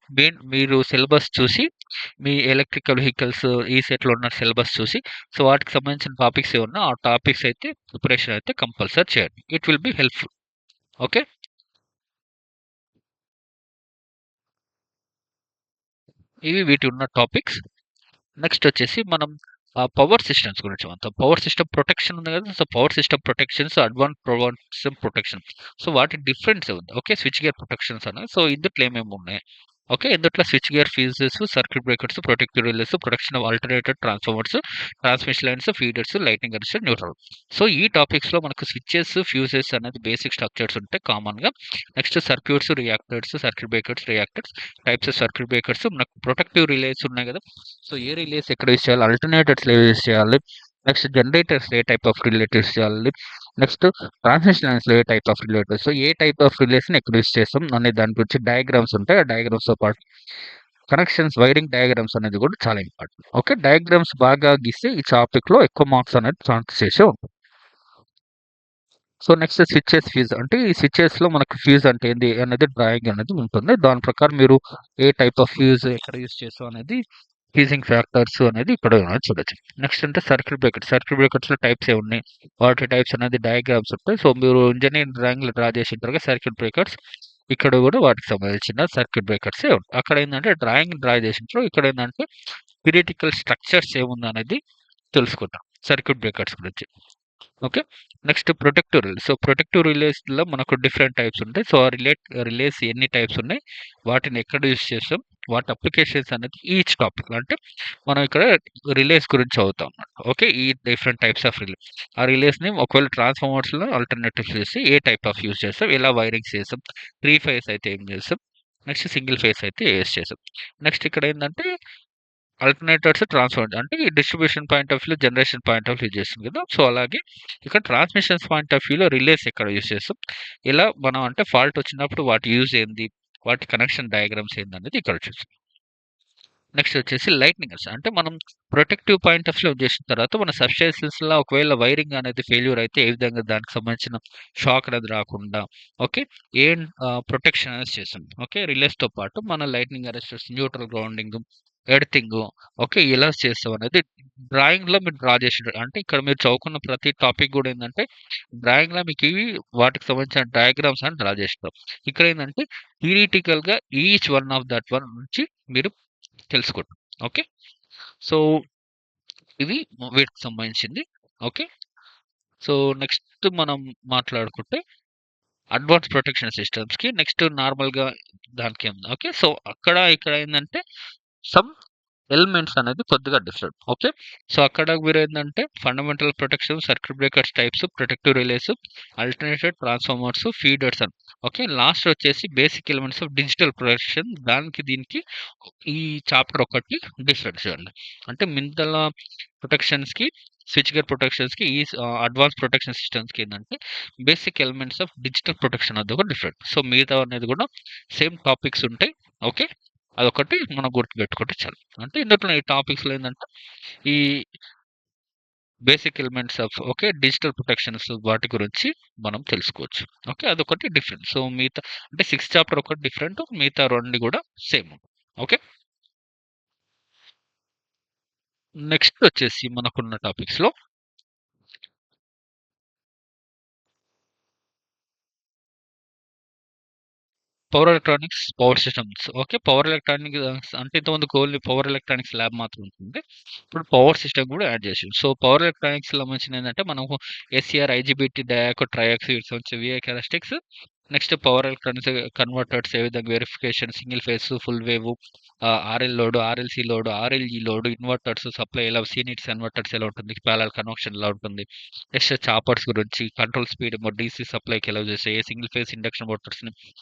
మీరు సిలబస్ చూసి మీ ఎలక్ట్రికల్ వెహికల్స్ ఈసెట్‌లో ఉన్న సిలబస్ చూసి సో, వాటికి సంబంధించిన టాపిక్స్ ఏవున్నా ఆ టాపిక్స్ అయితే ప్రిపరేషన్ అయితే కంపల్సరీ చేయండి. It will be helpful. Okay. ఇవి వీటి ఉన్న టాపిక్స్. నెక్స్ట్ వచ్చేసి మనం పవర్ సిస్టమ్స్ గురించి మాట్లాడతాం. పవర్ సిస్టమ్ ప్రొటెక్షన్ ఉంది కదా! So, power system protections, advance power system protection. So, వాటి డిఫరెన్స్ ఉంది. ఓకే. స్విచ్ గేర్ ప్రొటెక్షన్స్ అనేవి. సో, ఇందుట్లో ఏమేమి ఉన్నాయి. ఓకే. ఇందుట్లో switch gear fuses, circuit breakers, protective relays, protection of alternator transformers, transmission lines, feeders, lighting arrester, neutral. So, ఈ టాపిక్స్‌లో మనకు switches, fuses అనేది బేసిక్ స్ట్రక్చర్స్ ఉంటాయి కామన్‌గా. Next circuits, reactors, circuit breakers, reactors, types of circuit breakers, మనకు protective relays ఉన్నాయి గదా! So, ఏ relays ఎక్కడ యూజ్ చేయాలి? ఆల్టర్నేటర్స్‌లో యూజ్ చేయాలి. నెక్స్ట్ జనరేటర్స్‌లో ఏ టైప్ ఆఫ్ రిలేటివ్స్ చేయాలి? నెక్స్ట్ ట్రాన్స్మిషన్ లైన్స్‌లో ఏ టైప్ ఆఫ్ రిలేటివ్స్, సో, ఏ టైప్ ఆఫ్ రిలేస్‌ని ఎక్కడ యూజ్ చేస్తాం అనే దాని గురించి డయాగ్రామ్స్ ఉంటాయి. ఆ డయాగ్రామ్స్‌తో పాటు కనెక్షన్స్, వైరింగ్ డయాగ్రామ్స్ అనేది కూడా చాలా ఇంపార్టెంట్. ఓకే. డయాగ్రామ్స్ బాగా గీస్తే ఈ టాపిక్‌లో ఎక్కువ మార్క్స్ అనేది ఛాన్స్ చేసే ఉంటుంది. సో, నెక్స్ట్ స్విచెస్, ఫ్యూజ్ అంటే ఈ స్విచెస్‌లో మనకు ఫ్యూజ్ అంటే ఏంది అనేది డ్రాయింగ్ అనేది ఉంటుంది. దాని ప్రకారం మీరు ఏ టైప్ ఆఫ్ ఫ్యూజ్ ఎక్కడ యూజ్ చేస్తాం అనేది ఫ్యూజింగ్ ఫ్యాక్టర్స్ అనేది ఇక్కడ చూడొచ్చు. నెక్స్ట్ అంటే సర్క్యూట్ బ్రేకర్స్. సర్క్యూట్ బ్రేకర్స్‌లో టైప్స్ ఏమున్నాయి? వాటి టైప్స్ అనేది డయాగ్రామ్స్ ఉంటాయి. సో, మీరు ఇంజినీరింగ్ డ్రాయింగ్‌లో డ్రా చేసింటారుగా సర్క్యూట్ బ్రేకర్స్. ఇక్కడ కూడా వాటికి సంబంధించిన సర్క్యూట్ బ్రేకర్సే ఉంటాయి. అక్కడ ఏందంటే డ్రాయింగ్ డ్రా చేసింటారు. ఇక్కడ ఏందంటే థియరిటికల్ స్ట్రక్చర్స్ ఏముందనేది తెలుసుకుంటాం సర్క్యూట్ బ్రేకర్స్ గురించి. Okay. Next protective relays. So, protective రిలేస్‌లో మనకు డిఫరెంట్ టైప్స్ ఉంటాయి. సో, ఆ రిలేస్ ఎన్ని టైప్స్ ఉన్నాయి? వాటిని ఎక్కడ యూజ్ చేస్తాం? వాటి అప్లికేషన్స్ అనేది ఈచ్ టాపిక్ అంటే మనం ఇక్కడ రిలేస్ గురించి చదువుతాం అన్నమాట. ఓకే. ఈ డిఫరెంట్ టైప్స్ ఆఫ్ రిలే. ఆ రిలేస్‌ని ఒకవేళ ట్రాన్స్‌ఫార్మర్స్‌లో ఆల్టర్‌నేటివ్స్ చేసి ఏ టైప్ ఆఫ్ యూజ్ చేస్తాం? ఎలా వైరింగ్స్ చేస్తాం? 3 ఫేజ్ అయితే ఏం చేస్తాం? నెక్స్ట్ సింగిల్ ఫేజ్ అయితే యూజ్ చేస్తాం. నెక్స్ట్ ఇక్కడ ఏందంటే ఆల్టర్‌నేటర్స్, ట్రాన్స్‌ఫార్మర్స్ అంటే ఈ డిస్ట్రిబ్యూషన్ పాయింట్ ఆఫ్ వ్యూలో, జనరేషన్ పాయింట్ ఆఫ్ వ్యూ చేస్తుంది కదా! సో, అలాగే ఇక్కడ ట్రాన్స్‌మిషన్స్ పాయింట్ ఆఫ్ వ్యూలో రిలేస్ ఎక్కడ యూజ్ చేస్తాం? ఇలా మనం అంటే ఫాల్ట్ వచ్చినప్పుడు వాటి యూజ్ ఏంది? వాటి కనెక్షన్ డయాగ్రామ్స్ ఏందనేది ఇక్కడ చూస్తాం. నెక్స్ట్ వచ్చేసి లైట్నింగర్స్. అంటే మనం ప్రొటెక్టివ్ పాయింట్ ఆఫ్ వ్యూ చేసిన తర్వాత మన సబ్‌స్టేషన్స్‌లో ఒకవేళ వైరింగ్ అనేది ఫెయిల్యూర్ అయితే ఏ విధంగా దానికి సంబంధించిన షాక్ అనేది రాకుండా ఓకే. ఏం ప్రొటెక్షన్ అనేది చేస్తాం. ఓకే. రిలేస్‌తో పాటు మన lightning arresters, neutral grounding, earthing okay. ఎలా చేస్తాం అనేది డ్రాయింగ్‌లో మీరు డ్రా చేసిండ్రు. అంటే ఇక్కడ మీరు చదువుకున్న ప్రతి టాపిక్ కూడా ఏందంటే డ్రాయింగ్‌లో మీకు ఇవి వాటికి సంబంధించిన డయాగ్రామ్స్ అని డ్రా చేస్తారు. ఇక్కడ ఏందంటే థియరిటికల్‌గా each one of that one నుంచి మీరు తెలుసుకుంటాం. ఓకే. సో, ఇవి వీటికి సంబంధించింది. ఓకే. సో, నెక్స్ట్ మనం మాట్లాడుకుంటే అడ్వాన్స్ ప్రొటెక్షన్ సిస్టమ్స్‌కి నెక్స్ట్ నార్మల్‌గా దానికేముంది. ఓకే. సో, అక్కడ ఇక్కడ ఏందంటే సమ్ ఎలిమెంట్స్ అనేది కొద్దిగా డిఫరెంట్. ఓకే. సో, అక్కడ మీరేందంటే fundamental protection, circuit breakers types, protective relays, alternated transformers, feeders అని. ఓకే. లాస్ట్ వచ్చేసి basic elements of digital protection. దానికి దీనికి ఈ చాప్టర్ ఒకటి డిఫరెన్స్ అండి. అంటే మిగతా ప్రొటెక్షన్స్‌కి, స్విచ్ గేర్ ప్రొటెక్షన్స్‌కి ఈ అడ్వాన్స్ ప్రొటెక్షన్ సిస్టమ్స్‌కి ఏందంటే basic elements of digital protection అదొక డిఫరెంట్. సో, మిగతా అనేది కూడా సేమ్ టాపిక్స్ ఉంటాయి. ఓకే. అదొకటి మనం గుర్తుపెట్టుకుంటే చాలు. అంటే ఇందులో ఈ టాపిక్స్‌లో ఏందంటే ఈ basic elements of okay. Digital protections వాటి గురించి మనం తెలుసుకోవచ్చు. ఓకే. అదొకటి డిఫరెంట్. సో, మిగతా అంటే 6థ్ చాప్టర్ ఒకటి డిఫరెంట్. మిగతా 2 కూడా సేమ్. ఓకే. నెక్స్ట్ వచ్చేసి మనకున్న టాపిక్స్‌లో power electronics, power systems. Okay. Power electronics అంటే ఇంతకుముందుకు ఓన్లీ పవర్ ఎలక్ట్రానిక్స్ ల్యాబ్ మాత్రం ఉంటుంది. ఇప్పుడు పవర్ సిస్టమ్ కూడా యాడ్ చేసిండ్రు. సో, పవర్ ఎలక్ట్రానిక్స్‌లో సంబంధించింది ఏందంటే మనము ఎస్సీఆర్, ఐజీబీటీ, డయాక్, ట్రయాక్స్ వీటికి సంబంధించి VI characteristics next power electronics converters ఏ విధంగా verification, single phase, full wave, RL load, RLC load, RLE load, inverters supply ఎలా సీనిట్స్ కన్వర్టర్స్ ఎలా ఉంటుంది, పారలల్ కన్వర్షన్ ఎలా ఉంటుంది. నెక్స్ట్ చాపర్స్ గురించి కంట్రోల్ స్పీడ్ డీసీ సప్లైకి ఎలా చేస్తాయి, ఏ సింగిల్ ఫేజ్ ఇండక్షన్ మోటార్స్‌ని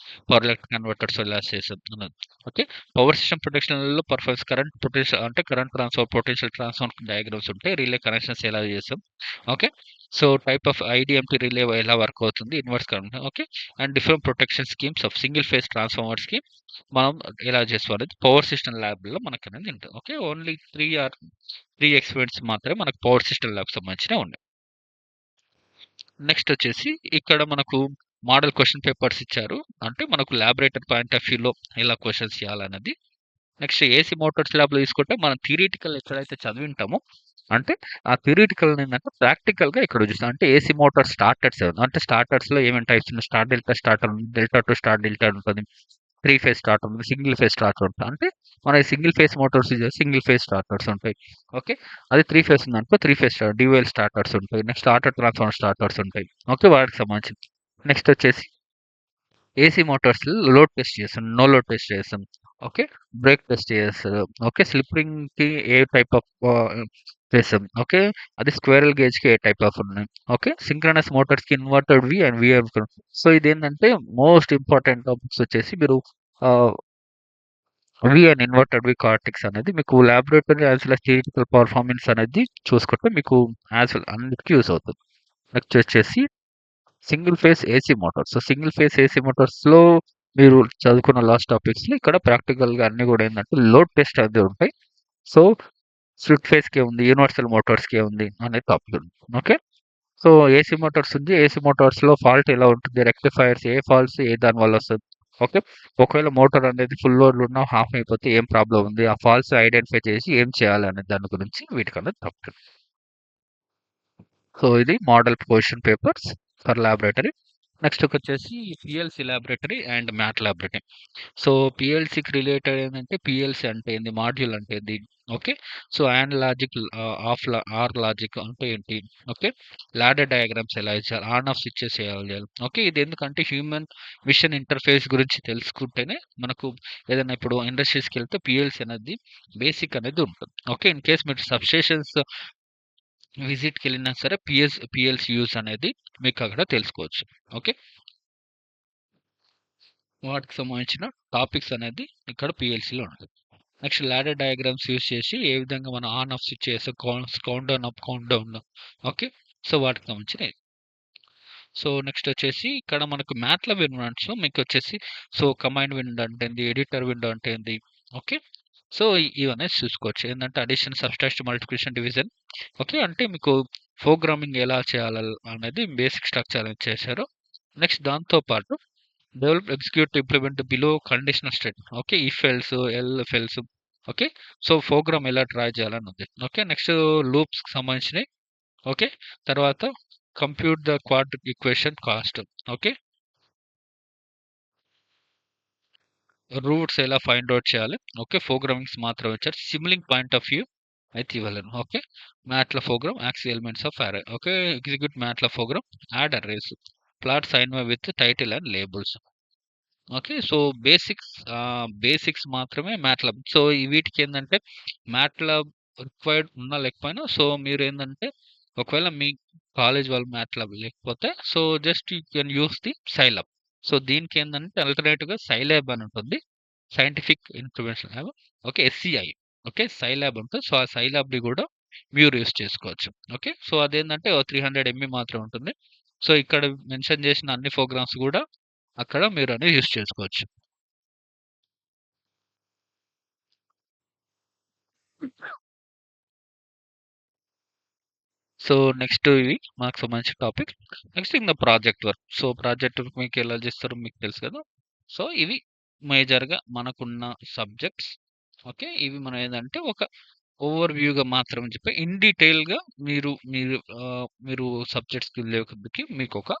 పవర్ ఎలక్ట్రిక్ కన్వర్టర్స్ ఎలా చేస్తున్నది. ఓకే. పవర్ సిస్టమ్ ప్రొటెక్షన్‌లో పర్ఫార్మెన్స్ కరెంట్ పొటెన్షియల్ అంటే current transfer, potential transfer diagrams ఉంటాయి. రిలే కనెక్షన్స్ ఎలా చేస్తాం. Okay. So, type of IDMT relay ఎలా వర్క్ అవుతుంది. Inverse current okay. And different protection schemes of single phase ట్రాన్స్‌ఫార్మర్స్‌కి మనం ఎలా చేస్తాం అనేది పవర్ సిస్టమ్ ల్యాబ్‌లో మనకనేది ఉంటుంది. ఓకే. ఓన్లీ 3 ఎక్స్‌పీరియన్స్ మాత్రమే మనకు పవర్ సిస్టమ్ ల్యాబ్‌కి సంబంధించినవి ఉన్నాయి. నెక్స్ట్ వచ్చేసి ఇక్కడ మనకు మోడల్ క్వెషన్ పేపర్స్ ఇచ్చారు. అంటే మనకు లాబొరేటరీ పాయింట్ ఆఫ్ వ్యూలో ఎలా క్వెషన్స్ చేయాలన్నది. నెక్స్ట్ ఏసీ మోటార్స్ ల్యాబ్‌లో తీసుకుంటే మనం థియరిటికల్ ఎక్కడైతే చదివింటామో అంటే ఆ థియరిటికల్ ఏందంటే ప్రాక్టికల్‌గా ఇక్కడ చూస్తాం. అంటే ఏసీ మోటార్ స్టార్టర్స్ అంటే స్టార్టర్స్‌లో ఏమేమి టైప్స్ ఉన్నాయి. స్టార్ డెల్టా స్టార్టర్ ఉంది. డెల్టా టు స్టార్ డెల్టా ఉంటది. 3 ఫేజ్ స్టార్టర్ ఉంది. సింగిల్ ఫేజ్ స్టార్టర్ ఉంటది. అంటే మన single phase motors single phase starters ఉంటాయి. ఓకే. అది 3 ఫేజ్ ఉందనుకో 3 ఫేజ్ డ్యూయల్ స్టార్టర్స్ ఉంటాయి. నెక్స్ట్ ఆటో ట్రాన్స్‌ఫార్మర్ స్టార్టర్స్ ఉంటాయి. ఓకే. వాటికి సంబంధించింది. నెక్స్ట్ వచ్చేసి ఏసీ మోటార్స్ లోడ్ టెస్ట్ చేస్తాం. నో లోడ్ టెస్ట్ చేస్తాం. ఓకే. బ్రేక్ టెస్ట్ చేస్తారు. ఓకే. స్లిప్ రింగ్‌కి ఏ టైప్ ఆఫ్ చేసాం. ఓకే. అది స్క్విరెల్ గేజ్‌కి ఏ టైప్ ఆఫ్ ఉన్నాయి. ఓకే. సింక్రోనస్ మోటార్స్‌కి ఇన్వర్టెడ్‌వి అండ్ వీఆర్ సో ఇదేంటంటే మోస్ట్ ఇంపార్టెంట్ టాపిక్స్ వచ్చేసి మీరు ah, V and inverted V cortex అనేది మీకు laboratory as well as theoretical performance అనేది చూసుకుంటే మీకు యాస్ వెల్ అన్నిటికి యూజ్ అవుతుంది. నెక్స్ట్ వచ్చేసి single phase AC motors. So, single phase AC మోటార్స్‌లో మీరు చదువుకున్న లాస్ట్ టాపిక్స్‌లో ఇక్కడ ప్రాక్టికల్‌గా అన్నీ గూడా ఏందంటే లోడ్ టెస్ట్ అనేది ఉంటాయి. సో, స్ప్లిట్ ఫేజ్‌కే ఉంది, యూనివర్సల్ మోటార్స్‌కే ఉంది అనే టాపిక్ ఉంది. ఓకే. సో, ఏసీ మోటార్స్ ఉంది. ఏసీ మోటార్స్‌లో ఫాల్ట్ ఎలా ఉంటుంది? రెక్టిఫైయర్స్ ఏ ఫాల్ట్స్ ఏ దాని వల్ల వస్తది? ఓకే. ఒకవేళ మోటార్ అనేది ఫుల్ లోడ్‌లో ఉన్న హాఫ్ అయిపోతే ఏం ప్రాబ్లమ్ ఉంది? ఆ ఫాల్ట్స్ ఐడెంటిఫై చేసి ఏం చేయాలనే దాని గురించి వీటికన్నా టాపిక్. సో, ఇది model question papers for laboratory. నెక్స్ట్‌కొచ్చేసి PLC laboratory and mat laboratory. So, పీఎల్‌సీకి రిలేటెడ్ ఏందంటే పీఎల్‌సీ అంటే ఏంది? మాడ్యూల్ అంటే ఏంది? Okay. So, and logic or logic అంటే ఏంటి? ఓకే. లాడర్ డయాగ్రామ్స్ ఎలా ఇచ్చారు? ఆన్ ఆఫ్ స్విచెస్ ఎలా చేయాలి? ఓకే. ఇది ఎందుకంటే హ్యూమన్ మిషన్ ఇంటర్ఫేస్ గురించి తెలుసుకుంటేనే మనకు ఏదైనా ఇప్పుడు ఇండస్ట్రీస్‌కెళ్తే పీఎల్‌సీ అనేది బేసిక్ అనేది ఉంటుంది. ఓకే. ఇన్ కేస్ మీరు సబ్‌స్టేషన్స్ విజిట్‌కెళ్ళినా సరే పీఎల్‌సీ యూజ్ అనేది మీకక్కడ తెలుసుకోవచ్చు. ఓకే. వాటికి సంబంధించిన టాపిక్స్ అనేది ఇక్కడ పీఎల్‌సీలో ఉంటది. నెక్స్ట్ లాడర్ డయాగ్రామ్స్ యూజ్ చేసి ఏ విధంగా మనం on of switches count down up, count down okay. So, వాటికి సంబంధించినయి. సో, నెక్స్ట్ వచ్చేసి ఇక్కడ మనకు మ్యాట్లాబ్ ఎన్విరాన్మెంట్స్‌లో మీకొచ్చేసి సో, కమాండ్ విండో అంటే ఏంది? ఎడిటర్ విండో అంటే ఏంది? ఓకే. సో, ఇవనేది చూసుకోవచ్చు. ఏందంటే addition, subtraction, multiplication, division okay. అంటే మీకు ప్రోగ్రామింగ్ ఎలా చేయాలి అనేది బేసిక్ స్ట్రక్చర్ అనేది చేశారు. నెక్స్ట్ దాంతో పాటు develop, execute, implement below conditional statement. Okay. If else, else else okay. So, program ఎలా ట్రై చేయాలని ఉంది. ఓకే. నెక్స్ట్ లూప్స్‌కి సంబంధించినయి. ఓకే. తర్వాత compute the quadratic equation cast. Okay. Roots ఎలా ఫైండ్ ఔట్ చేయాలి. ఓకే. ప్రోగ్రామింగ్స్ మాత్రమే ఇచ్చారు. సిమ్లింగ్ పాయింట్ ఆఫ్ వ్యూ అయితే ఇవ్వలేను. Okay. MATLAB program access elements of array. Okay. Execute MATLAB program add arrays. Plot sine wave with title and labels. Okay. So, basics మాత్రమే MATLAB. So, వీటికేందంటే MATLAB required ఉన్నా లేకపోయినా so, మీరేందంటే ఒకవేళ మీ college వాళ్ళు మ్యాట్లాబ్ లేకపోతే so, just you can use the Scilab. So, దీనికేందంటే ఆల్టర్‌నేటివ్‌గా సైలాబ్ అని ఉంటుంది. Scientific information lab. Okay. SCI. Okay. Scilab ఉంటుంది. సో, ఆ సైలాబ్‌ని గూడా మీరు యూజ్ చేసుకోవచ్చు. ఓకే. సో, అదేందంటే ఓ 300 ఎంబీ మాత్రమే ఉంటుంది. సో, ఇక్కడ మెన్షన్ చేసిన అన్ని ప్రోగ్రామ్స్ గూడా అక్కడ మీరనేది యూజ్ చేసుకోవచ్చు. సో, నెక్స్ట్ ఇవి మనకు సంబంధించిన టాపిక్. నెక్స్ట్ ఇంక project work. So, project work మీకెలా చేస్తారో మీకు తెలుసు కదా! సో, ఇవి మేజర్‌గా మనకున్న సబ్జెక్ట్స్. ఓకే. ఇవి మనం ఏందంటే ఒక ఓవర్ వ్యూగా మాత్రమే చెప్పి ఇన్ డీటెయిల్‌గా మీరు సబ్జెక్ట్స్‌కి వెళ్ళేకొద్దకి మీకొక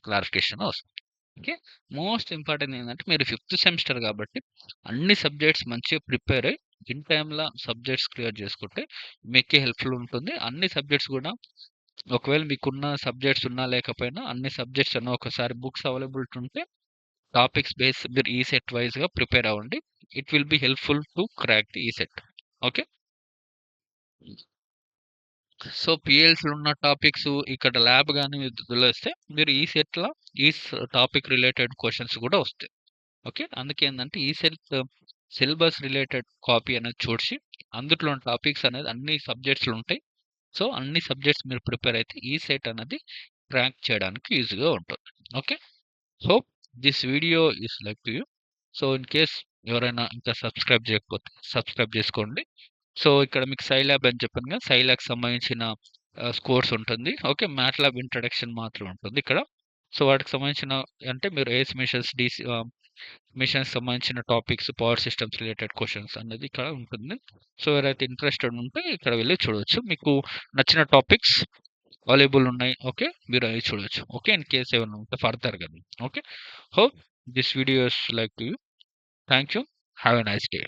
క్లారిఫికేషన్ వస్తుంది. ఓకే. మోస్ట్ ఇంపార్టెంట్ ఏందంటే మీరు ఫిఫ్త్ సెమిస్టర్ కాబట్టి అన్ని సబ్జెక్ట్స్ మంచిగా ప్రిపేర్ అయ్యి ఇన్ టైమ్‌ల సబ్జెక్ట్స్ క్లియర్ చేసుకుంటే మీకే హెల్ప్‌ఫుల్ ఉంటుంది. అన్ని సబ్జెక్ట్స్ గూడా ఒకవేళ మీకున్న సబ్జెక్ట్స్ ఉన్నా లేకపోయినా అన్ని సబ్జెక్ట్స్ అన్నా ఒకసారి బుక్స్ అవైలబిలిటీ ఉంటే టాపిక్స్ బేస్ మీరు ఈసెట్ వైస్‌గా ప్రిపేర్ అవ్వండి. It will be helpful to crack the ECET. Okay. So, పీఎల్స్‌లో ఉన్న టాపిక్స్ ఇక్కడ ల్యాబ్ గాని వదిలేస్తే మీరు ఈసెట్‌ల టాపిక్ రిలేటెడ్ క్వెషన్స్ గూడా వస్తాయి. ఓకే. అందుకేందంటే ఈ సిలబస్ రిలేటెడ్ కాపీ అనేది చూసి, అందుట్లో ఉన్న టాపిక్స్ అనేది అన్ని సబ్జెక్ట్స్‌లో ఉంటాయి. సో, అన్ని సబ్జెక్ట్స్ మీరు ప్రిపేర్ అయితే ఈ సెట్ అనేది క్రాక్ చేయడానికి ఈజీగా ఉంటుంది. Okay. Hope this video is like to you. So, in case ఎవరైనా ఇంకా సబ్స్క్రైబ్ చేయకపోతే సబ్స్క్రైబ్ చేసుకోండి. సో, ఇక్కడ మీకు సైలాబ్ అని చెప్పాను కదా! సైలాబ్‌కి సంబంధించిన కోర్స్ ఉంటుంది. ఓకే. మ్యాట్లాబ్ ఇంట్రడక్షన్ మాత్రం ఉంటుంది ఇక్కడ. సో, వాటికి సంబంధించిన అంటే మీరు ఏస్ మిషన్స్, మిషన్స్ సంబంధించిన topics, power systems related questions అనేది ఇక్కడ ఉంటుంది. సో, ఎవరైతే ఇంట్రెస్టెడ్ ఉంటే ఇక్కడ వెళ్లి చూడొచ్చు. మీకు నచ్చిన టాపిక్స్ అవైలబుల్ ఉన్నాయి. ఓకే. మీరు అవి చూడొచ్చు. ఓకే. ఇన్ కేస్ ఏమైనా ఉంటే ఫర్దర్‌గా. Okay. Hope this video is like to you. Thank you. Have a nice day.